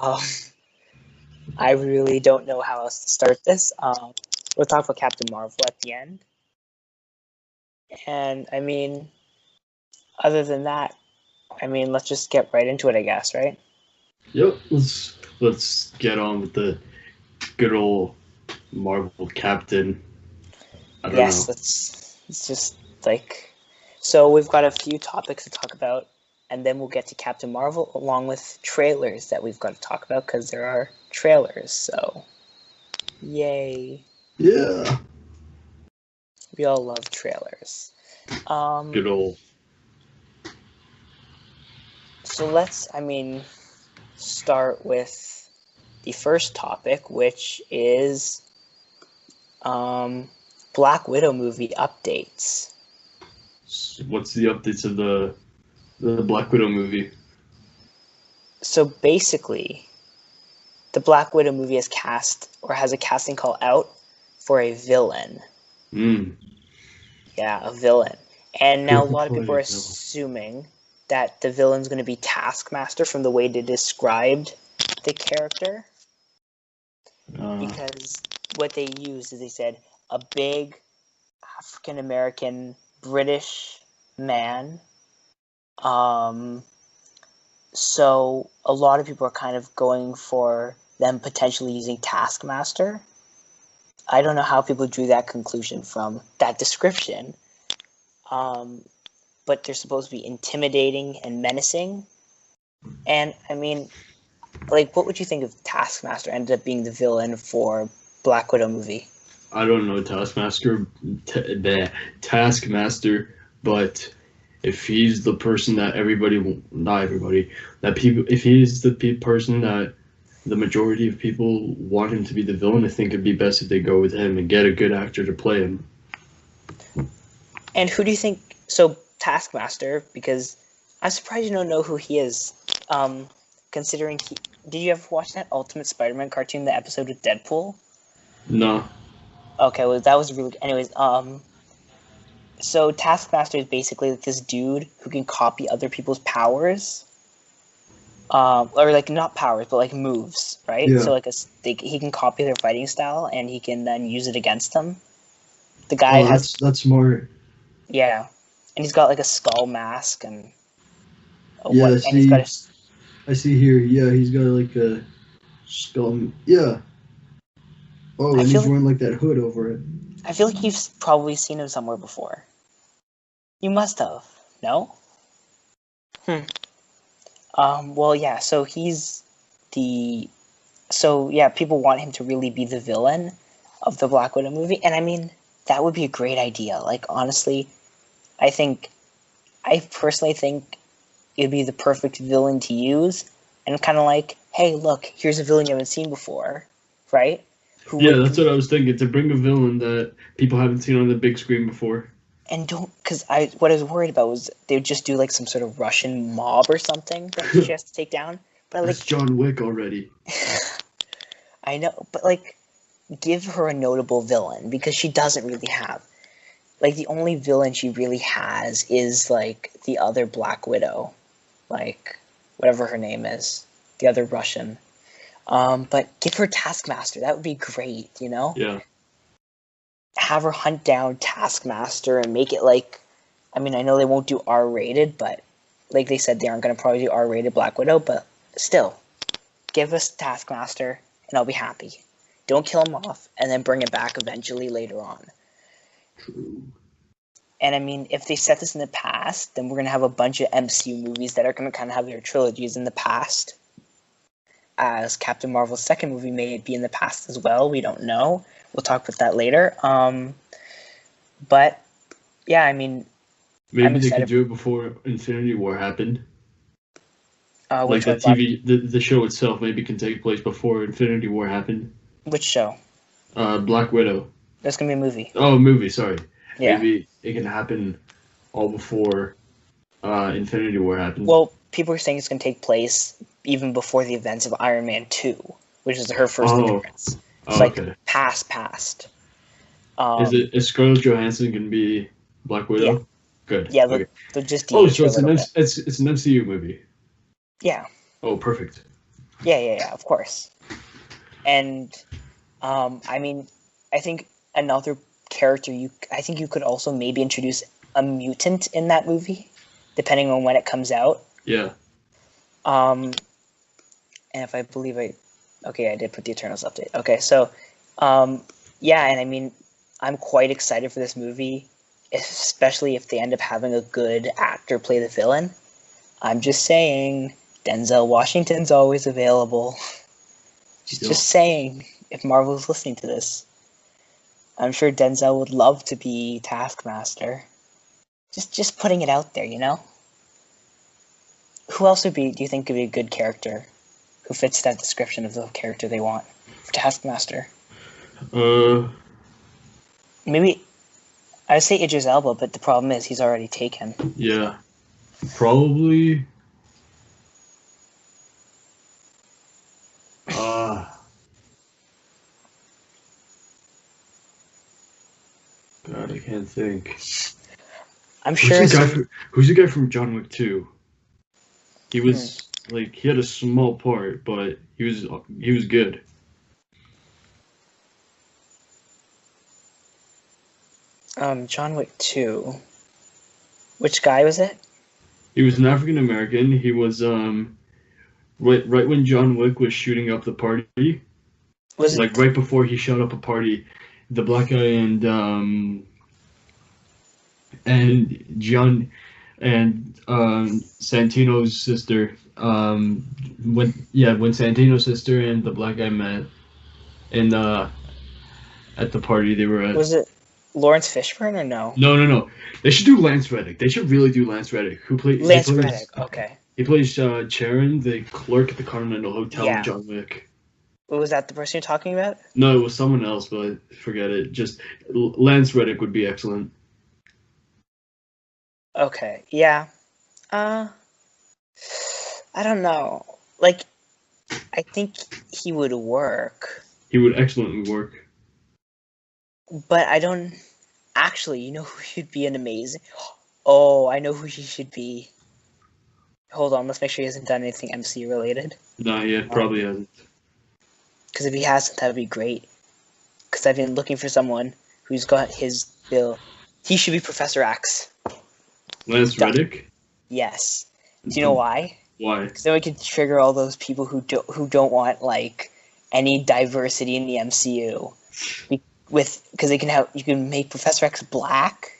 Um, I really don't know how else to start this. We'll talk about Captain Marvel at the end. And I mean, other than that, I mean, let's just get right into it, I guess, right? Yep, let's get on with the good old Marvel Captain. I don't Yes, know. it's just like, so we've got a few topics to talk about, and then we'll get to Captain Marvel along with trailers that we've got to talk about because there are trailers. So, yay! Yeah. We all love trailers. Good old. So let's, start with the first topic, which is Black Widow movie updates. What's the updates of the Black Widow movie? So basically, the Black Widow movie has a casting call out for a villain. Yeah, a villain. And now a lot of people are assuming that the villain's going to be Taskmaster from the way they described the character. Because what they used is they said a big African-American British man. So a lot of people are kind of going for them potentially using Taskmaster. I don't know how people drew that conclusion from that description. But they're supposed to be intimidating and menacing. And I mean, like, what would you think if Taskmaster ended up being the villain for Black Widow movie? I don't know Taskmaster, but if he's the person that if he's the person that the majority of people want him to be the villain, I think it'd be best if they go with him and get a good actor to play him. And who do you think? So Taskmaster, because I'm surprised you don't know who he is. Considering did you ever watch that Ultimate Spider-Man cartoon, the episode with Deadpool? No. Okay, well that was really. Anyways, so Taskmaster is basically like this dude who can copy other people's powers. Or like not powers, but like moves, right? Yeah. So like he can copy their fighting style and he can then use it against them. The guy that's smart. Yeah, and he's got like a skull mask and I see here. Yeah, he's got like a skull. Yeah. Oh, and he's wearing like that hood over it. I feel like you've probably seen him somewhere before. You must have. No? Well, yeah, so people want him to really be the villain of the Black Widow movie, and I mean, that would be a great idea. Like, honestly, I personally think it'd be the perfect villain to use, and kind of like, hey, look, here's a villain you haven't seen before, right? That's what I was thinking, to bring a villain that people haven't seen on the big screen before. And what I was worried about was they would just do like some sort of Russian mob or something that she has to take down. But that's John Wick already. I know, but like, give her a notable villain, because she doesn't really have. Like, the only villain she really has is like the other Black Widow, like whatever her name is, the other Russian. But give her Taskmaster. That would be great, you know? Yeah. Have her hunt down Taskmaster and make it like, I mean, I know they won't do R-rated, but like they said, they aren't going to probably do R-rated Black Widow, but still, give us Taskmaster and I'll be happy. Don't kill him off and then bring it back eventually later on. True. And I mean, if they set this in the past, then we're going to have a bunch of MCU movies that are going to kind of have their trilogies in the past. As Captain Marvel's second movie may be in the past as well. We don't know. We'll talk about that later. But yeah, I mean, maybe they could do it before Infinity War happened. Like the show itself maybe can take place before Infinity War happened. Which show? Black Widow. That's gonna be a movie. Oh, a movie. Sorry. Yeah. Maybe it can happen all before Infinity War happens. Well, people are saying it's gonna take place even before the events of Iron Man 2, which is her first appearance. It's like okay. past. Is Scarlett Johansson gonna be Black Widow? Yeah. Good. Yeah, they'll just so it's an MCU movie. Yeah. Oh, perfect. Yeah, of course. And, I mean, I think another character I think you could also maybe introduce a mutant in that movie, depending on when it comes out. Yeah. And if I believe okay, I did put the Eternals update. Okay, so, yeah, and I mean, I'm quite excited for this movie, especially if they end up having a good actor play the villain. I'm just saying, Denzel Washington's always available. Just saying, if Marvel's listening to this. I'm sure Denzel would love to be Taskmaster. Just putting it out there, you know? Who else do you think would be a good character? Who fits that description of the character they want for Taskmaster? Maybe I'd say Idris Elba, but the problem is he's already taken. Yeah. Probably. God, I can't think. I'm sure. Who's the guy from John Wick 2? He was he had a small part, but he was good. John Wick 2. Which guy was it? He was an African American. He was right when John Wick was shooting up the party. Was it right before he shot up a party? The black guy and John and Santino's sister when Santino's sister and the black guy met in at the party they were at. Was it Lawrence Fishburne or no? No. They should do Lance Reddick. They should really do Lance Reddick. Lance Reddick? Okay. He plays Charon, the clerk at the Continental Hotel in John Wick. Was that the person you're talking about? No, it was someone else, but forget it. Just Lance Reddick would be excellent. Okay, yeah. I don't know. Like, I think he would work. He would excellently work. But I don't... Actually, you know who should be an amazing... Oh, I know who he should be. Hold on, let's make sure he hasn't done anything MCU related. No, he probably hasn't. Because if he hasn't, that would be great. Because I've been looking for someone who's got his bill. He should be Professor X. Lance Reddick? Yes. Do you know why? Why? Because then we can trigger all those people who don't want like any diversity in the MCU. Because you can make Professor X black,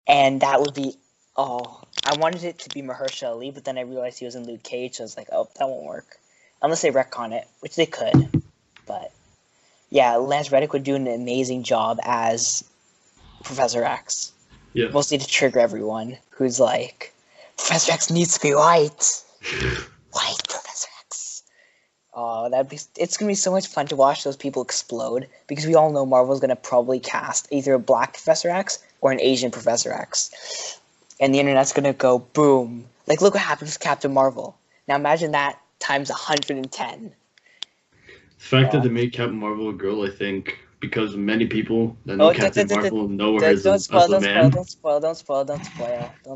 and that would be I wanted it to be Mahershala Ali, but then I realized he was in Luke Cage, so I was like, oh, that won't work. Unless they retcon it, which they could. But yeah, Lance Reddick would do an amazing job as Professor X. Yeah. Mostly to trigger everyone who's like, Professor X needs to be white. White Professor X. Oh, it's gonna be so much fun to watch those people explode, because we all know Marvel's gonna probably cast either a black Professor X or an Asian Professor X. And the internet's gonna go boom. Like, look what happened with Captain Marvel. Now imagine that times 110. The fact that they made Captain Marvel a girl, I think, because many people that know Captain Marvel know her as a man. Don't spoil.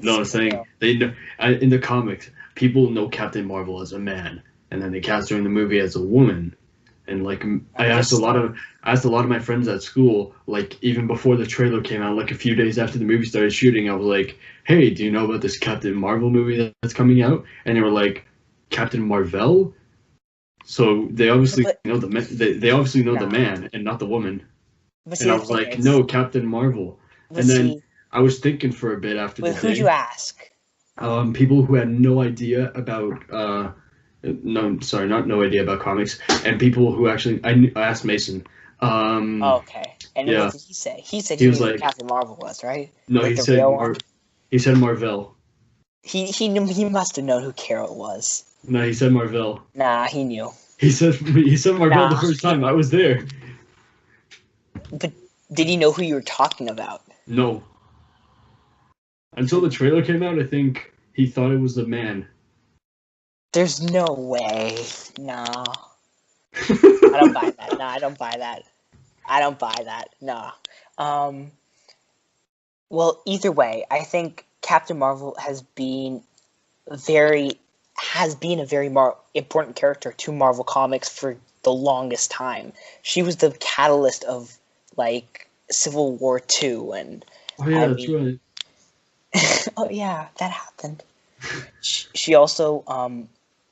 No, I'm saying they know in the comics, people know Captain Marvel as a man, and then they cast her in the movie as a woman. And like, I asked a lot of my friends at school, like even before the trailer came out, like a few days after the movie started shooting, I was like, "Hey, do you know about this Captain Marvel movie that's coming out?" And they were like, "Captain Marvel?" So they obviously know they obviously know the man and not the woman. And I was like, "No, Captain Marvel." And then I was thinking for a bit after the day. Who'd you ask? People who had no idea about no idea about comics, and people who actually I asked Mason. Okay. And what did he say? He said he knew who Captain Marvel was, right? No, like he said Marvel. He must have known who Carol was. No, he said Marvel. Nah, he knew. He said Marvel the first time. I was there. But did he know who you were talking about? No. Until the trailer came out, I think he thought it was the man. There's no way. No. I don't buy that. No, I don't buy that. No. Well, either way, I think Captain Marvel has been very has been a very important character to Marvel Comics for the longest time. She was the catalyst of like Civil War II, and Oh yeah, that's right. oh yeah, that happened. She also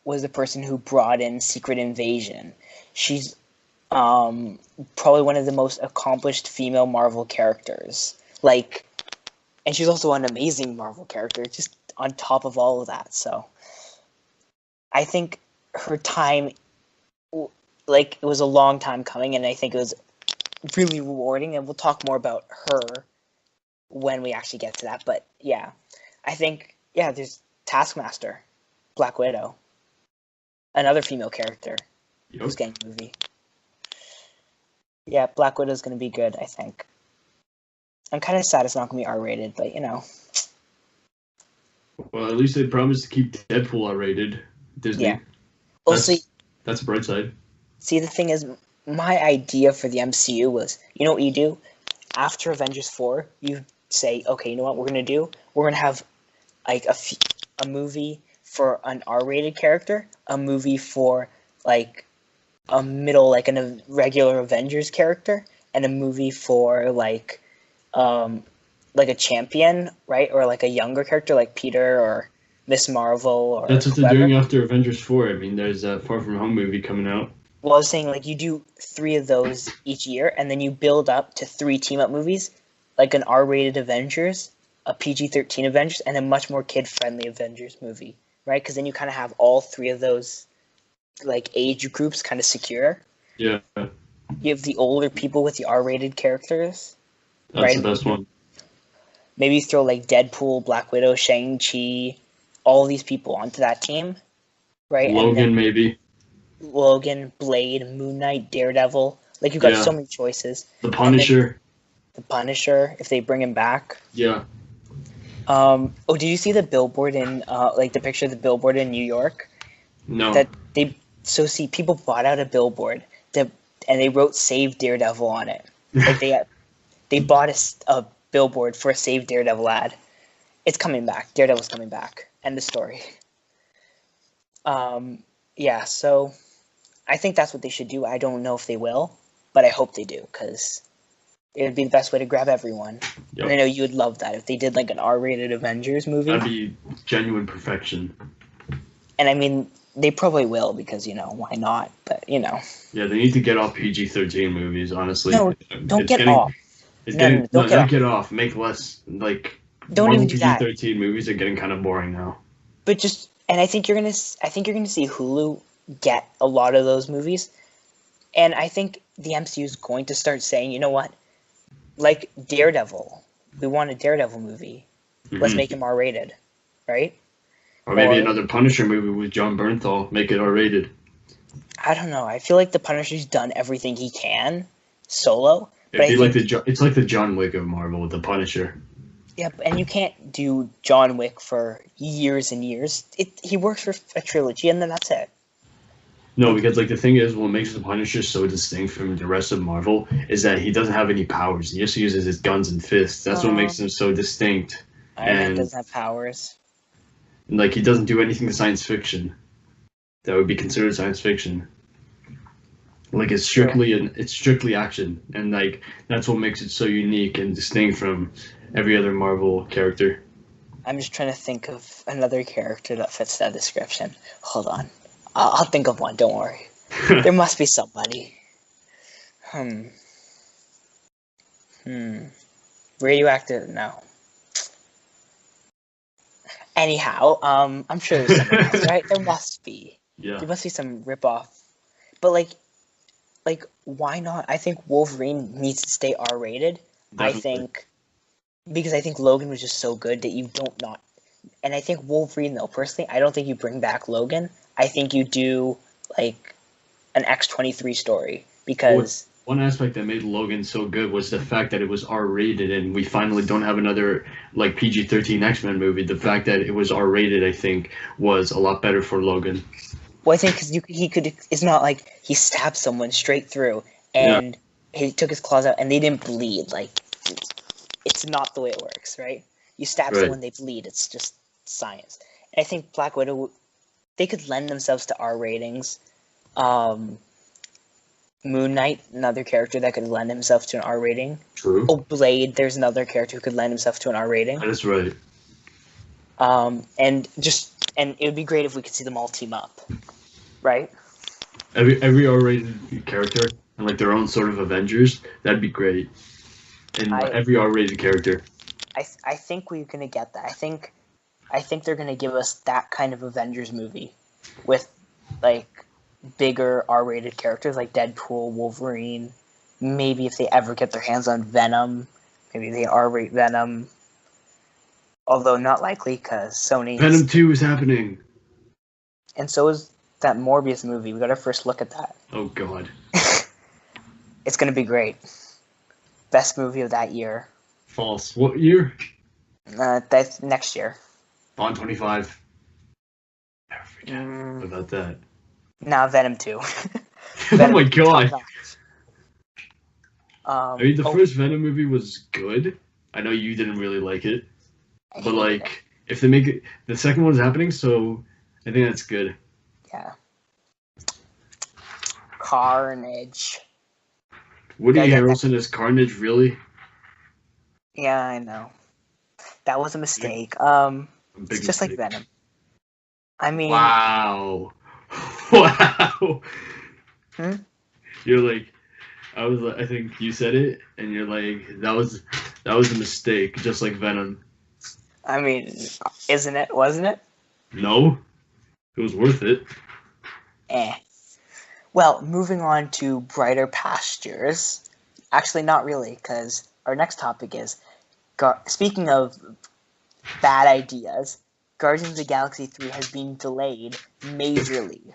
was the person who brought in Secret Invasion. She's probably one of the most accomplished female Marvel characters. Like, and she's also an amazing Marvel character, just on top of all of that. So, I think her time, like, it was a long time coming, and I think it was really rewarding. And we'll talk more about her when we actually get to that. But yeah, I think there's Taskmaster, Black Widow, another female character who's getting a movie. Yeah, Black Widow's going to be good, I think. I'm kind of sad it's not going to be R-rated, but you know. Well, at least they promised to keep Deadpool R-rated. Disney. Yeah. Also, that's a bright side. See, the thing is, my idea for the MCU was, you know what you do? After Avengers 4, you say, okay, you know what we're going to do? We're going to have like a movie for an R-rated character, a movie for like a middle, like a regular Avengers character, and a movie for like a champion, right? Or like a younger character like Peter or Miss Marvel or that's what whoever. They're doing after Avengers 4. I mean, there's a Far From Home movie coming out. Well, I was saying, like, you do 3 of those each year, and then you build up to 3 team-up movies, like an R-rated Avengers, a PG-13 Avengers, and a much more kid-friendly Avengers movie, right? Because then you kind of have all 3 of those, like, age groups kind of secure. Yeah. You have the older people with the R-rated characters. That's right? The best one. Maybe you throw, like, Deadpool, Black Widow, Shang-Chi, all these people onto that team, right? Logan, maybe. Logan, Blade, Moon Knight, Daredevil. Like, you've got so many choices. The Punisher. The Punisher, if they bring him back. Yeah. Did you see the billboard in, like, the picture of the billboard in New York? No. People bought out a billboard, and they wrote Save Daredevil on it. Like, they bought a billboard for a Save Daredevil ad. It's coming back. Daredevil's coming back. End of story. Yeah, so I think that's what they should do. I don't know if they will, but I hope they do, because it would be the best way to grab everyone. Yep. And I know you would love that if they did like an R-rated Avengers movie. That'd be genuine perfection. And I mean, they probably will, because, you know, why not? But, you know. Yeah, they need to get off PG-13 movies, honestly. No, don't get off. Don't get off. Make less, like, don't even do that. PG-13 movies are getting kind of boring now. But just, and I think you're gonna see Hulu get a lot of those movies, and I think the MCU is going to start saying, you know what, like Daredevil, we want a Daredevil movie, let's make him R-rated, right? Or maybe another Punisher movie with John Bernthal, make it R-rated. I don't know. I feel like the Punisher's done everything he can solo. It's like the John Wick of Marvel with the Punisher. Yeah, and you can't do John Wick for years and years. He works for a trilogy, and then that's it. No, because like the thing is, what makes the Punisher so distinct from the rest of Marvel is that he doesn't have any powers. He just uses his guns and fists. That's what makes him so distinct. Iron Man doesn't have powers. Like, he doesn't do anything to science fiction that would be considered science fiction. Like, it's strictly action, and like that's what makes it so unique and distinct from every other Marvel character. I'm just trying to think of another character that fits that description. Hold on. I'll think of one, don't worry. There must be somebody. Radioactive? No. Anyhow, I'm sure there's someone else, right? There must be. Yeah. There must be some ripoff. But like, why not? I think Wolverine needs to stay R-rated. Because I think Logan was just so good that you don't not. And I think Wolverine, though, personally, I don't think you bring back Logan. I think you do, like, an X-23 story. Because one aspect that made Logan so good was the fact that it was R-rated, and we finally don't have another, like, PG-13 X-Men movie. The fact that it was R-rated, I think, was a lot better for Logan. Well, I think because it's not like he stabbed someone straight through, and he took his claws out, and they didn't bleed. Like, it's not the way it works, right? You stab someone, they bleed. It's just science. And I think Black Widow, they could lend themselves to R ratings. Moon Knight, another character that could lend himself to an R rating. True. Oh, Blade, there's another character who could lend himself to an R rating. That is right. And it would be great if we could see them all team up, right? Every R-rated character and like their own sort of Avengers, that'd be great. And every R-rated character. I think we're gonna get that. I think they're gonna give us that kind of Avengers movie with like bigger R-rated characters like Deadpool, Wolverine. Maybe if they ever get their hands on Venom, maybe they R-rate Venom. Although not likely because Sony. Venom 2 is happening. And so is that Morbius movie. We got our first look at that. Oh God. It's gonna be great. Best movie of that year. False. What year? That's next year. Bond 25. Never forget about that. Now Venom 2. Oh my God. I mean, the first Venom movie was good. I know you didn't really like it. But like, if they make it, the second one's happening, so I think that's good. Yeah. Carnage. Woody Harrelson as Carnage, really? Yeah, I know. That was a mistake. It's just like Venom. I mean. Wow. Wow. Hmm? You're like, I think you said it, and you're like, that was a mistake, just like Venom. I mean, isn't it? Wasn't it? No. It was worth it. Well, moving on to brighter pastures. Actually, not really, because our next topic is, speaking of bad ideas, Guardians of the Galaxy 3 has been delayed majorly.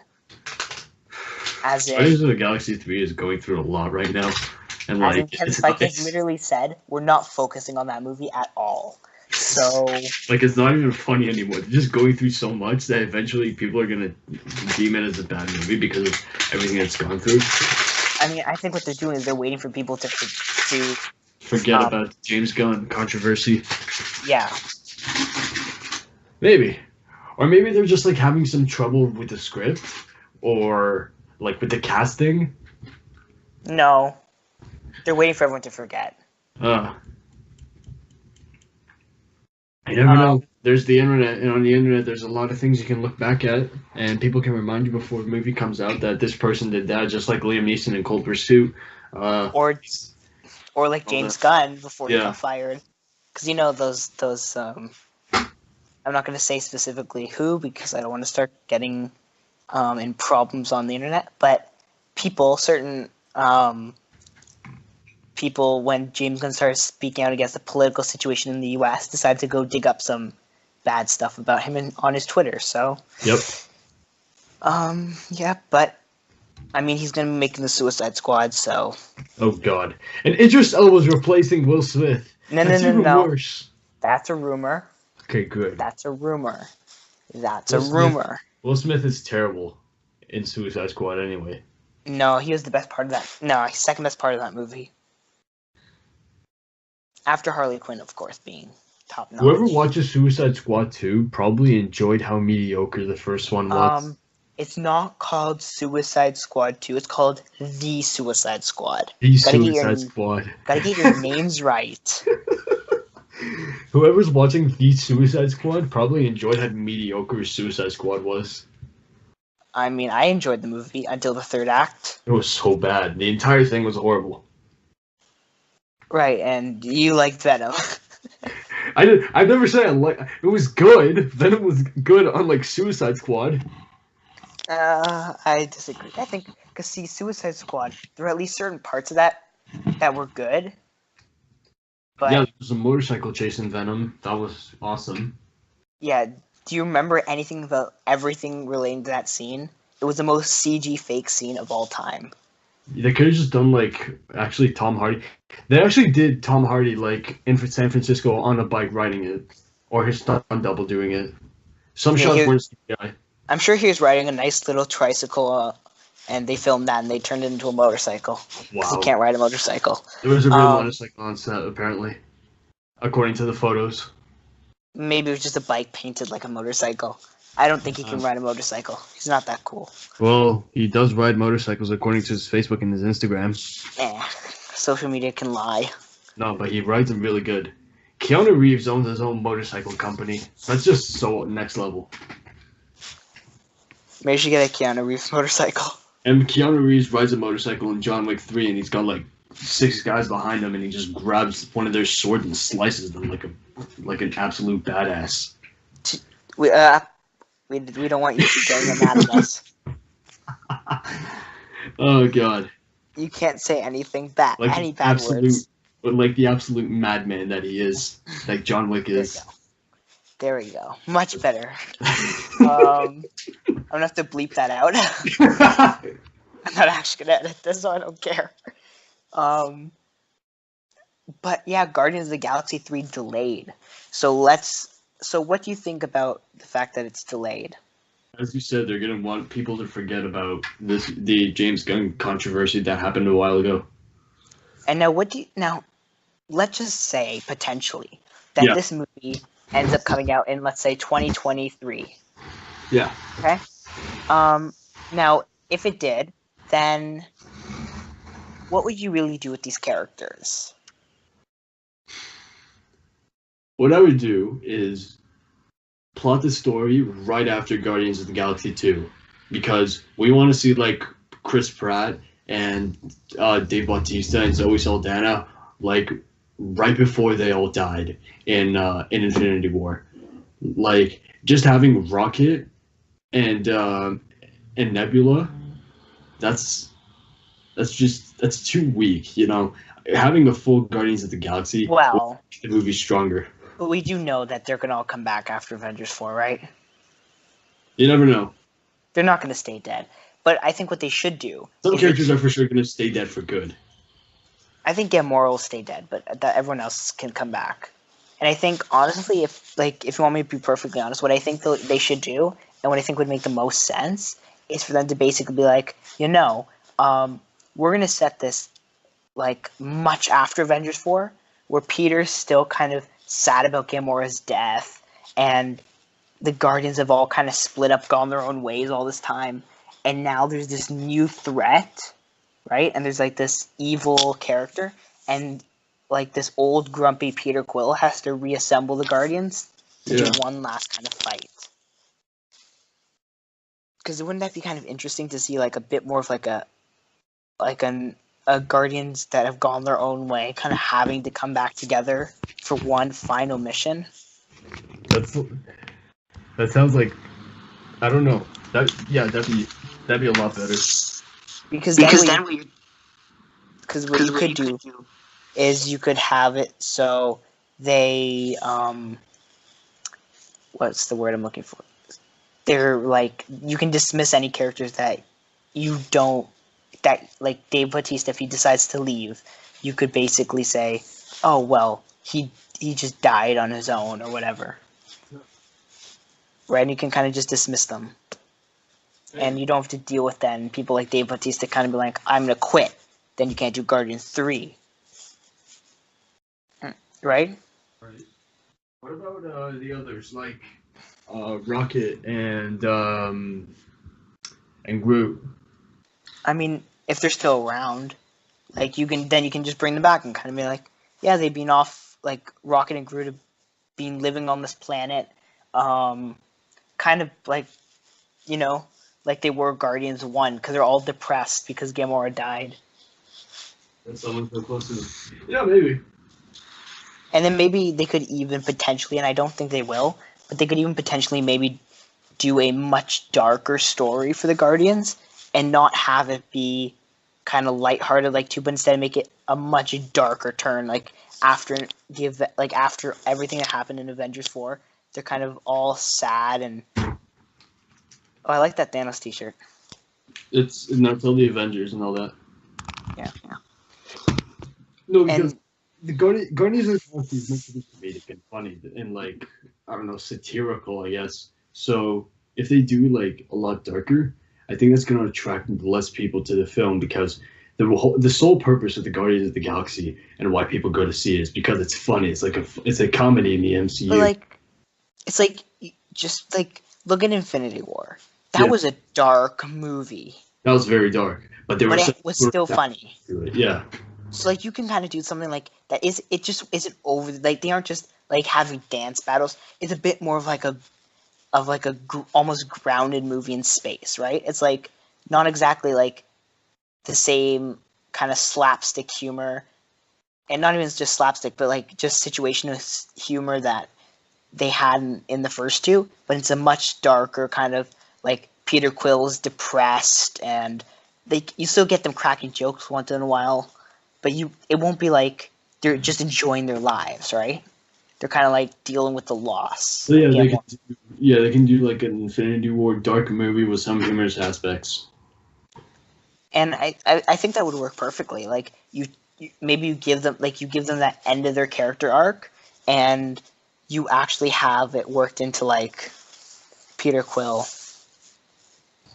Guardians of the Galaxy 3 is going through a lot right now. And like, Spike has literally said, we're not focusing on that movie at all. So, like, it's not even funny anymore. They're just going through so much that eventually people are gonna deem it as a bad movie because of everything it's gone through. I mean, I think what they're doing is they're waiting for people to forget about James Gunn controversy. Yeah. Maybe. Or maybe they're just like having some trouble with the script or like with the casting. No. They're waiting for everyone to forget. You never know. There's the internet, and on the internet, there's a lot of things you can look back at, and people can remind you before the movie comes out that this person did that, just like Liam Neeson in Cold Pursuit. Or like James Gunn before he got fired. Because, you know, those I'm not going to say specifically who, because I don't want to start getting in problems on the internet, but certain people, when James Gunn started speaking out against the political situation in the U.S., decided to go dig up some bad stuff about him on his Twitter. So, yep. Yeah, but I mean, he's gonna be making the Suicide Squad. So. Oh God! And Idris Elba was replacing Will Smith. No. Worse. That's a rumor. Okay, good. That's a rumor. Rumor. Will Smith is terrible in Suicide Squad anyway. No, he was the best part of that. No, he's second best part of that movie. After Harley Quinn, of course, being top notch. Whoever watches Suicide Squad 2 probably enjoyed how mediocre the first one was. It's not called Suicide Squad 2. It's called The Suicide Squad. Squad. Gotta get your names right. Whoever's watching The Suicide Squad probably enjoyed how mediocre Suicide Squad was. I mean, I enjoyed the movie until the third act. It was so bad. The entire thing was horrible. Right, and you liked Venom. I've never said it was good. Venom was good, unlike Suicide Squad. I disagree. I think, because see, Suicide Squad, there were at least certain parts of that were good. But, yeah, there was a motorcycle chase in Venom. That was awesome. Yeah, do you remember anything about everything relating to that scene? It was the most CG fake scene of all time. They could have just done, actually Tom Hardy. They actually did Tom Hardy, in San Francisco on a bike riding it. Or his stunt double doing it. Some shots weren't CGI. I'm sure he was riding a nice little tricycle, and they filmed that, and they turned it into a motorcycle. Wow. Because he can't ride a motorcycle. There was a real motorcycle on set, apparently. According to the photos. Maybe it was just a bike painted like a motorcycle. I don't think he can ride a motorcycle. He's not that cool. Well, he does ride motorcycles according to his Facebook and his Instagram. Social media can lie. No, but he rides them really good. Keanu Reeves owns his own motorcycle company. That's just so next level. Maybe you should get a Keanu Reeves motorcycle. And Keanu Reeves rides a motorcycle in John Wick 3, and he's got like 6 guys behind him, and he just grabs one of their swords and slices them like an absolute badass. We don't want you getting mad at us. Oh god. You can't say anything bad. Like any bad words. But like the absolute madman that he is, like John Wick is. There we go. Much better. I'm gonna have to bleep that out. I'm not actually gonna edit this, so I don't care. But yeah, Guardians of the Galaxy 3 delayed. So what do you think about the fact that it's delayed? As you said, they're gonna want people to forget about the James Gunn controversy that happened a while ago. And now let's just say potentially that this movie ends up coming out in, let's say, 2023. Yeah. Okay. Now, if it did, then what would you really do with these characters? What I would do is plot the story right after Guardians of the Galaxy 2, because we want to see like Chris Pratt and Dave Bautista and Zoe Saldana like right before they all died in Infinity War. Like just having Rocket and Nebula, that's too weak, you know. Having a full Guardians of the Galaxy would make the movie stronger. But we do know that they're gonna all come back after Avengers 4, right? You never know. They're not gonna stay dead. But I think what they should do... Some characters are for sure gonna stay dead for good. I think Gamora will stay dead, but everyone else can come back. And I think, honestly, if you want me to be perfectly honest, what I think they should do, and what I think would make the most sense, is for them to basically be like, we're gonna set this like much after Avengers 4, where Peter's still kind of sad about Gamora's death, and the Guardians have all kind of split up, gone their own ways all this time, and now there's this new threat, right? And there's like this evil character, and like this old grumpy Peter Quill has to reassemble the Guardians to do one last kind of fight. Because wouldn't that be kind of interesting to see like a bit more of like a Guardians that have gone their own way, kind of having to come back together for one final mission? That sounds like, I don't know. That'd be a lot better. Because what you could do is you could have it so they what's the word I'm looking for? They're like, you can dismiss any characters that you don't, that like Dave Bautista, if he decides to leave, you could basically say, oh well, he just died on his own or whatever. Right? And you can kind of just dismiss them. And you don't have to deal with then people like Dave Bautista kind of be like, I'm going to quit. Then you can't do Guardians 3. Right? Right. What about the others, like Rocket and Groot? I mean, if they're still around, like you can just bring them back and kind of be like, yeah, they've been off, like Rocket and Groot have been living on this planet, kind of like, like they were Guardians 1, because they're all depressed because Gamora died. And someone's so close to them. Yeah, maybe. And then maybe they could even potentially, and I don't think they will, but they could even potentially maybe do a much darker story for the Guardians and not have it be kind of lighthearted like 2, but instead make it a much darker turn. Like after everything that happened in Avengers 4, they're kind of all sad and... Oh, I like that Thanos t-shirt. It's all the Avengers and all that. Yeah. No, because the Guardians of the Galaxy is meant to be comedic and funny and like, I don't know, satirical, I guess. So if they do like a lot darker, I think that's going to attract less people to the film, because the sole purpose of the Guardians of the Galaxy and why people go to see it is because it's funny. It's like it's a comedy in the MCU. But like, it's like just like look at Infinity War. That was a dark movie. That was very dark, but it was still funny. Yeah. So like you can kind of do something like that. It just isn't over. Like they aren't just like having dance battles. It's a bit more of like a almost grounded movie in space, right? It's like not exactly like the same kind of slapstick humor, and not even just slapstick, but like just situational humor that they had in the first two. But it's a much darker kind of like Peter Quill's depressed, and you still get them cracking jokes once in a while, but it won't be like they're just enjoying their lives, right? They're kind of like dealing with the loss. So yeah, they can do like an Infinity War dark movie with some humorous aspects. And I think that would work perfectly. Like maybe you give them that end of their character arc, and you actually have it worked into like Peter Quill.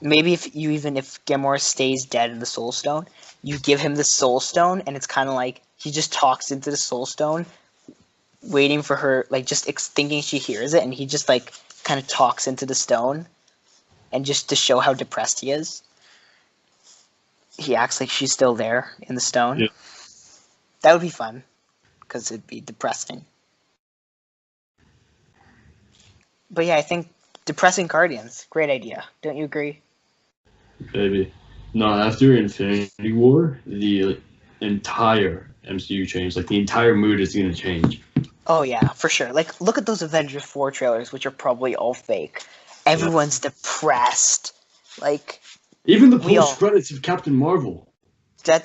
Maybe if Gamora stays dead in the Soul Stone, you give him the Soul Stone, and it's kind of like he just talks into the Soul Stone, waiting for her, like just thinking she hears it, and he just like kind of talks into the stone, and just to show how depressed he is, he acts like she's still there in the stone. Yeah. That would be fun, because it'd be depressing. But yeah, I think depressing Guardians, great idea. Don't you agree? Maybe. No, after Infinity War, the entire MCU changed. Like the entire mood is going to change. Oh yeah, for sure. Like look at those Avengers 4 trailers, which are probably all fake. Everyone's depressed. Like even the post credits of Captain Marvel. Oh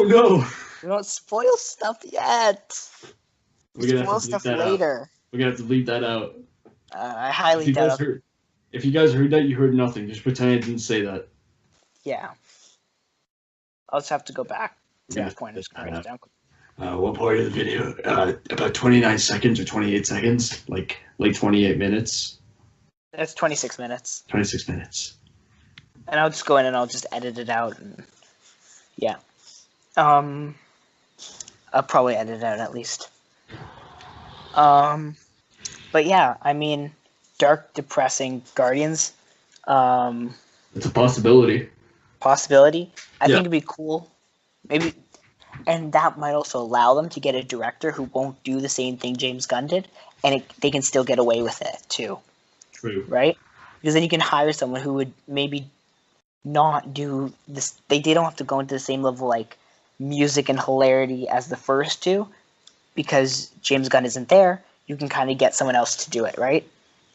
no! We don't spoil stuff yet. We're gonna have to leave that later. Out. We're gonna have to leave that out. I highly doubt it. If you guys heard that, you heard nothing. Just pretend I didn't say that. Yeah. I'll just have to go back to that point. What part of the video? About 29 seconds or 28 seconds? Like 28 minutes? That's 26 minutes. 26 minutes. And I'll just go in and I'll just edit it out. And yeah. I'll probably edit it out at least. But yeah, I mean, dark, depressing Guardians. It's a possibility. I think it'd be cool. Maybe, and that might also allow them to get a director who won't do the same thing James Gunn did, and they can still get away with it too. True. Right? Because then you can hire someone who would maybe not do this. They don't have to go into the same level like music and hilarity as the first two, because James Gunn isn't there. You can kind of get someone else to do it, right?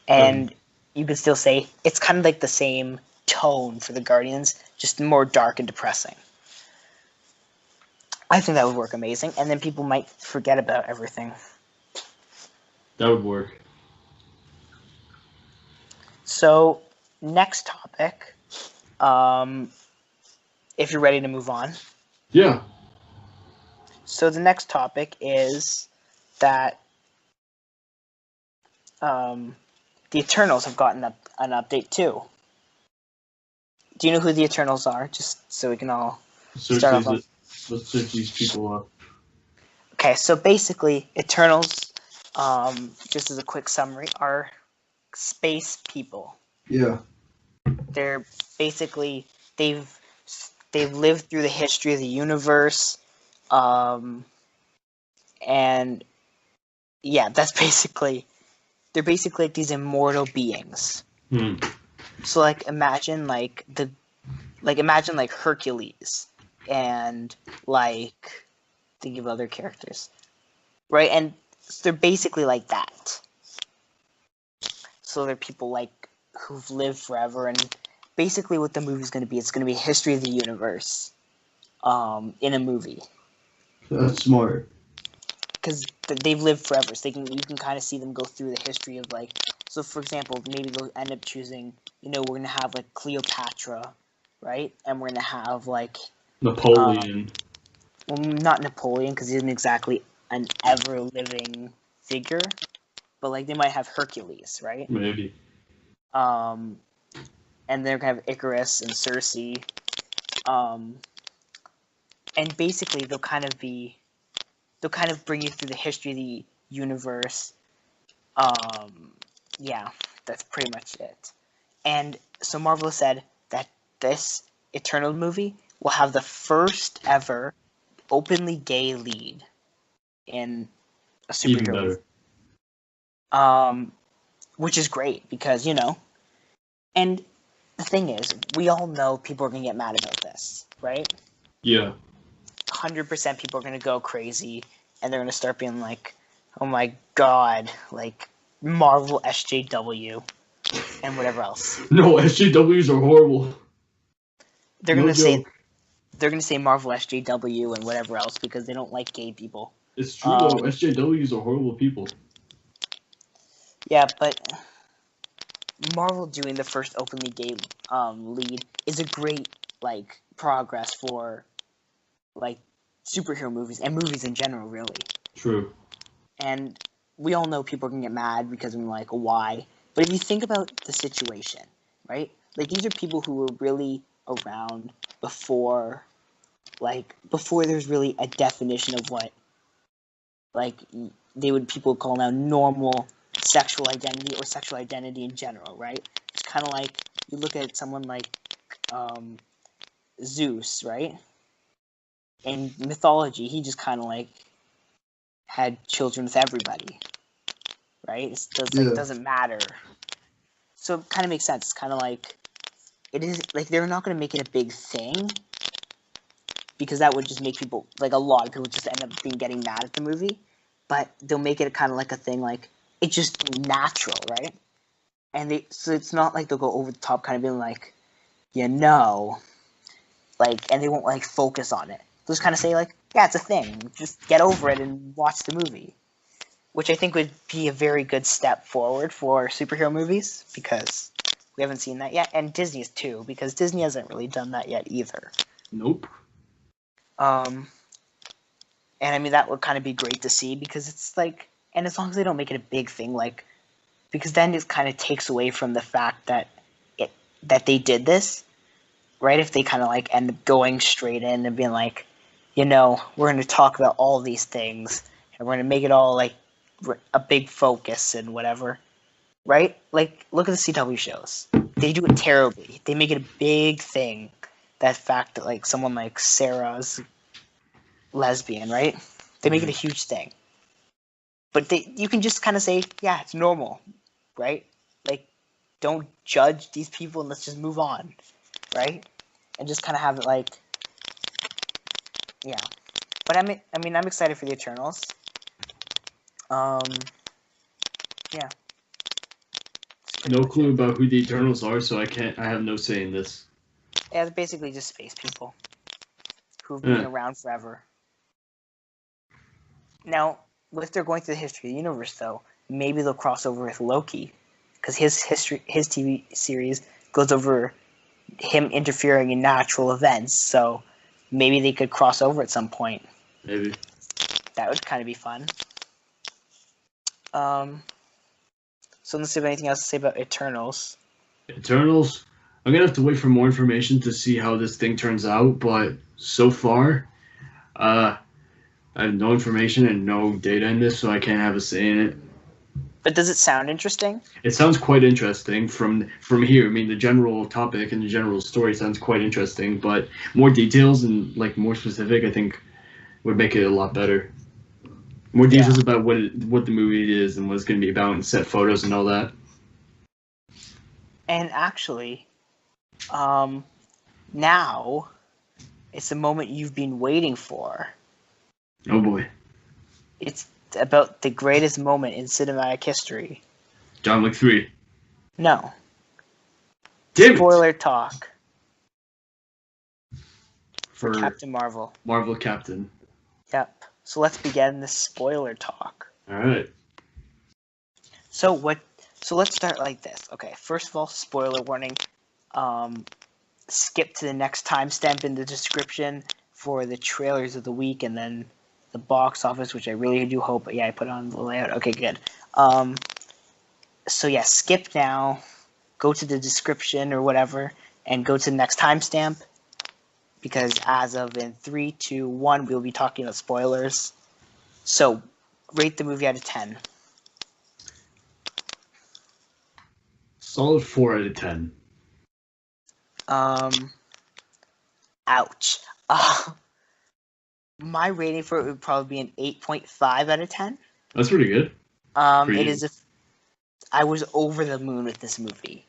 And you can still say it's kind of like the same tone for the Guardians, just more dark and depressing. I think that would work amazing, and then people might forget about everything. That would work. So, next topic, if you're ready to move on. Yeah. So the next topic is that the Eternals have gotten an update too. Do you know who the Eternals are? Just so we can all start off. Let's search these people up. Okay, so basically, Eternals, just as a quick summary, are space people. Yeah. They're basically they've lived through the history of the universe, and yeah, that's basically they're basically like these immortal beings. So imagine Hercules, and think of other characters, right? And they're basically like that. So they're people who've lived forever, and basically what the movie's going to be, it's going to be a history of the universe, in a movie. That's smart. Because they've lived forever, so you can kind of see them go through the history of so for example, maybe they'll end up choosing, we're going to have Cleopatra, right? And we're going to have Napoleon. Well, not Napoleon, because he isn't exactly an ever-living figure, but they might have Hercules, right? Maybe. And they're going to have Icarus and Circe. And basically they'll kind of bring you through the history of the universe, yeah, that's pretty much it. And so Marvel said that this Eternal movie will have the first ever openly gay lead in a Even superhero better. movie. Which is great because, and the thing is, we all know people are going to get mad about this, right? Yeah. 100% people are going to go crazy and they're going to start being like, oh my god, like Marvel SJW and whatever else. No, SJWs are horrible. They're No going to say joke. they're going to say Marvel SJW and whatever else because they don't like gay people. It's true though. SJWs are horrible people. Yeah, but Marvel doing the first openly gay lead is a great like progress for like superhero movies and movies in general, really. True. And we all know people are gonna get mad because I'm like, why? But if you think about the situation, right? Like these are people who were really around before there's really a definition of what like people call now normal sexual identity or sexual identity in general, right? It's kind of like you look at someone like Zeus, right? In mythology, he just kind of like had children with everybody, right? It doesn't matter. So it kind of makes sense. It's kind of like it is like they're not going to make it a big thing because that would just make people like a lot of people just end up getting mad at the movie. But they'll make it kind of like a thing, like it's just natural, right? And so it's not like they'll go over the top, kind of being like, like, and they won't like focus on it. They'll just kind of say like, yeah, it's a thing. Just get over it and watch the movie, which I think would be a very good step forward for superhero movies because we haven't seen that yet, and Disney's too because Disney hasn't really done that yet either. Nope. And I mean that would kind of be great to see because it's like, and as long as they don't make it a big thing, like, because then it kind of takes away from the fact that they did this, right? If they kind of like end up going straight in and being like, we're going to talk about all these things and we're going to make it all like a big focus and whatever, right? Like, look at the CW shows. They do it terribly. They make it a big thing. That fact that like someone like Sarah's lesbian, right? They make it a huge thing. But you can just kind of say, yeah, it's normal, right? Like, don't judge these people and let's just move on, right? And just kind of have it like, yeah. But I'm excited for the Eternals. Yeah. No clue about who the Eternals are, so I have no say in this. Yeah, it's basically just space people who've been around forever. Now, if they're going through the history of the universe, though, maybe they'll cross over with Loki, because his TV series goes over him interfering in natural events. So maybe they could cross over at some point. Maybe that would kind of be fun. So let's see if anything else to say about Eternals. Eternals. I'm gonna have to wait for more information to see how this thing turns out. But so far, I have no information and no data in this, so I can't have a say in it. But does it sound interesting? It sounds quite interesting from here. I mean, the general topic and the general story sounds quite interesting, but more details and like more specific, I think, would make it a lot better. More details about what the movie is and what it's going to be about, and set photos and all that. And actually, now it's the moment you've been waiting for. Oh boy! It's about the greatest moment in cinematic history. John Wick 3. No. Damn Spoiler it. talk. For Captain Marvel. Marvel Captain. Yep. So let's begin the spoiler talk. Alright. So let's start like this. Okay, first of all, spoiler warning. Skip to the next timestamp in the description for the trailers of the week and then the box office, which I really do hope. Yeah, I put on the layout. Okay, good. So yeah, skip now. Go to the description or whatever, and go to the next timestamp. Because as of in 3, 2, 1, we'll be talking about spoilers. So, rate the movie out of 10. Solid 4 out of 10. Ouch. My rating for it would probably be an 8.5 out of 10. That's pretty good. It is I was over the moon with this movie.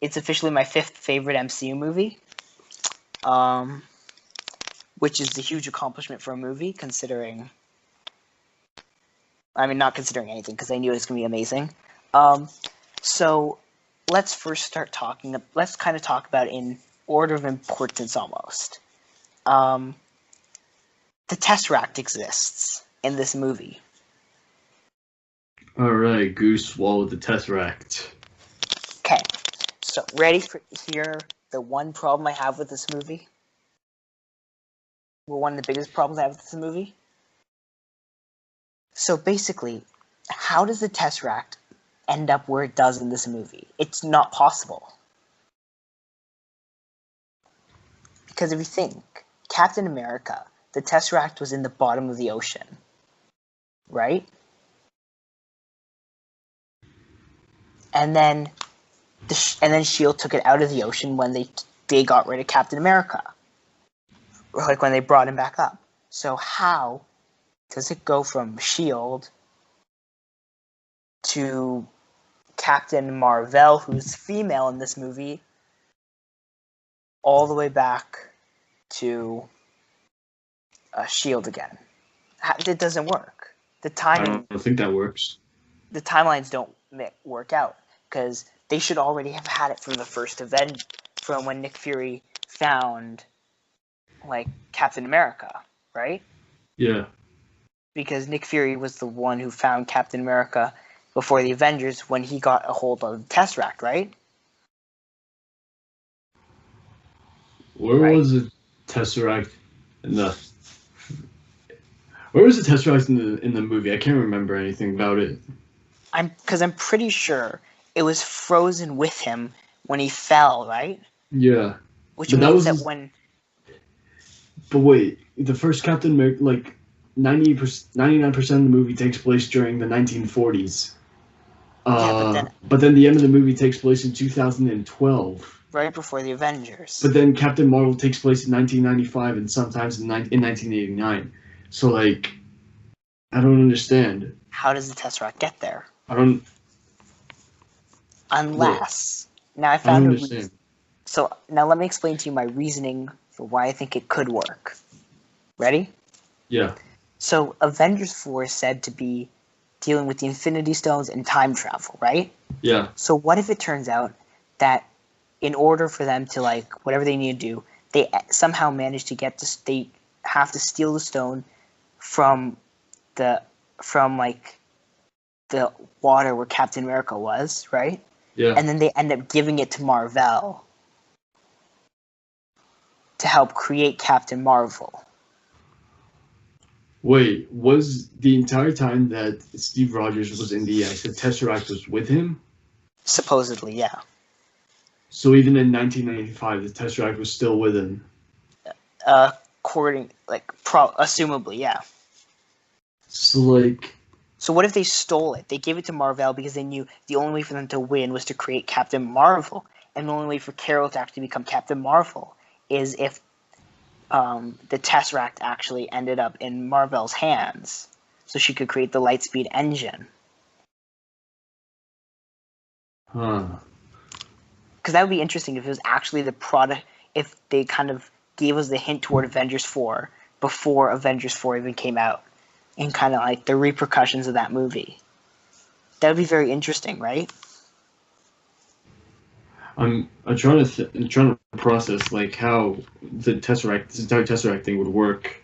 It's officially my 5th favorite MCU movie. Which is a huge accomplishment for a movie, considering... I mean, not considering anything, because I knew it was going to be amazing. So, let's first start talking... Let's kind of talk about in order of importance, almost. The Tesseract exists in this movie. Alright, Goose swallowed the Tesseract. Okay, so ready for hear the one problem I have with this movie? Well, one of the biggest problems I have with this movie? So basically, how does the Tesseract end up where it does in this movie? It's not possible. Because if you think, Captain America, the Tesseract was in the bottom of the ocean. Right? And then S.H.I.E.L.D. took it out of the ocean when they got rid of Captain America. Or like when they brought him back up. So how does it go from S.H.I.E.L.D. to Captain Marvel, who's female in this movie, all the way back to S.H.I.E.L.D. again? It doesn't work. The timing... I don't think that works. The timelines don't work out, because they should already have had it from the first event, from when Nick Fury found, like, Captain America, right? Yeah. Because Nick Fury was the one who found Captain America before the Avengers when he got a hold of the Tesseract, right? Where was the Tesseract in the... Where was the Tesseract in the movie? I can't remember anything about it. Because I'm pretty sure it was frozen with him when he fell, right? Yeah. Which means that when... But wait, the first Captain America, like, 99% of the movie takes place during the 1940s. But then the end of the movie takes place in 2012. Right before the Avengers. But then Captain Marvel takes place in 1995 and sometimes in 1989. So, like, I don't understand. How does the Tesseract get there? I don't... Unless... Now I found I a don't understand. reason. So, now let me explain to you my reasoning for why I think it could work. Ready? Yeah. So, Avengers 4 is said to be dealing with the Infinity Stones and time travel, right? Yeah. So what if it turns out that in order for them to, like, whatever they need to do, they somehow manage to get this, they have to steal the stone from the water where Captain America was, right? Yeah. And then they end up giving it to Marvel to help create Captain Marvel. Wait, was the entire time that Steve Rogers was in the Tesseract was with him? Supposedly, yeah. So even in 1995, the Tesseract was still with him? Assumably, yeah. So, like... So what if they stole it? They gave it to Marvel because they knew the only way for them to win was to create Captain Marvel. And the only way for Carol to actually become Captain Marvel is if the Tesseract actually ended up in Marvel's hands, so she could create the Lightspeed engine. Huh. Because that would be interesting if it was actually the product, if they kind of gave us the hint toward Avengers 4 before Avengers 4 even came out, and kind of like the repercussions of that movie. That would be very interesting, right? I'm trying to process like how this entire Tesseract thing would work.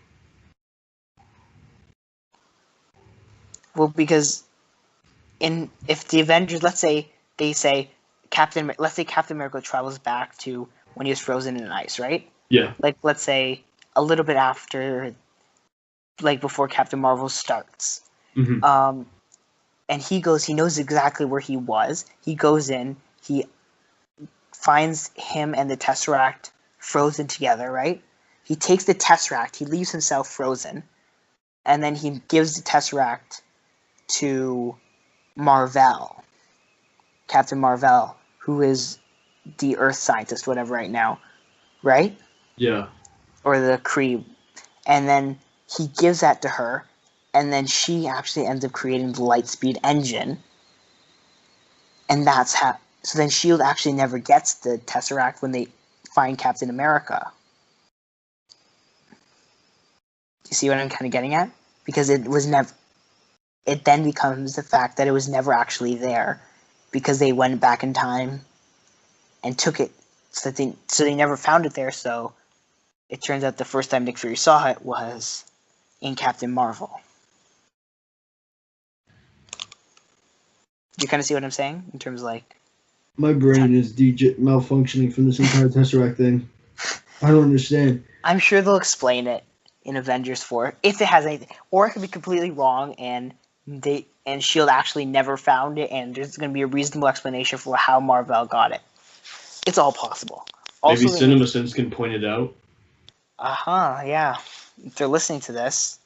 Well, because if the Avengers, let's say Captain America travels back to when he was frozen in ice, right? Yeah. Like, let's say a little bit after, like before Captain Marvel starts. Mm-hmm. And he knows exactly where he was. He goes in, he finds him and the Tesseract frozen together, right? He takes the Tesseract, he leaves himself frozen, and then he gives the Tesseract to Marvel, Captain Marvel, who is the Earth scientist, whatever, right now, right? Yeah. Or the Kree, and then he gives that to her, and then she actually ends up creating the Lightspeed engine, and that's how. So then Shield actually never gets the Tesseract when they find Captain America. Do you see what I'm kind of getting at? Because it was never. It then becomes the fact that it was never actually there, because they went back in time and took it, so they never found it there. So it turns out the first time Nick Fury saw it was in Captain Marvel. Do you kind of see what I'm saying in terms of like? My brain is malfunctioning from this entire Tesseract thing. I don't understand. I'm sure they'll explain it in Avengers 4 if it has anything, or it could be completely wrong and Shield actually never found it, and there's going to be a reasonable explanation for how Marvel got it. It's all possible. Also, maybe CinemaSins can point it out. Yeah. If they're listening to this,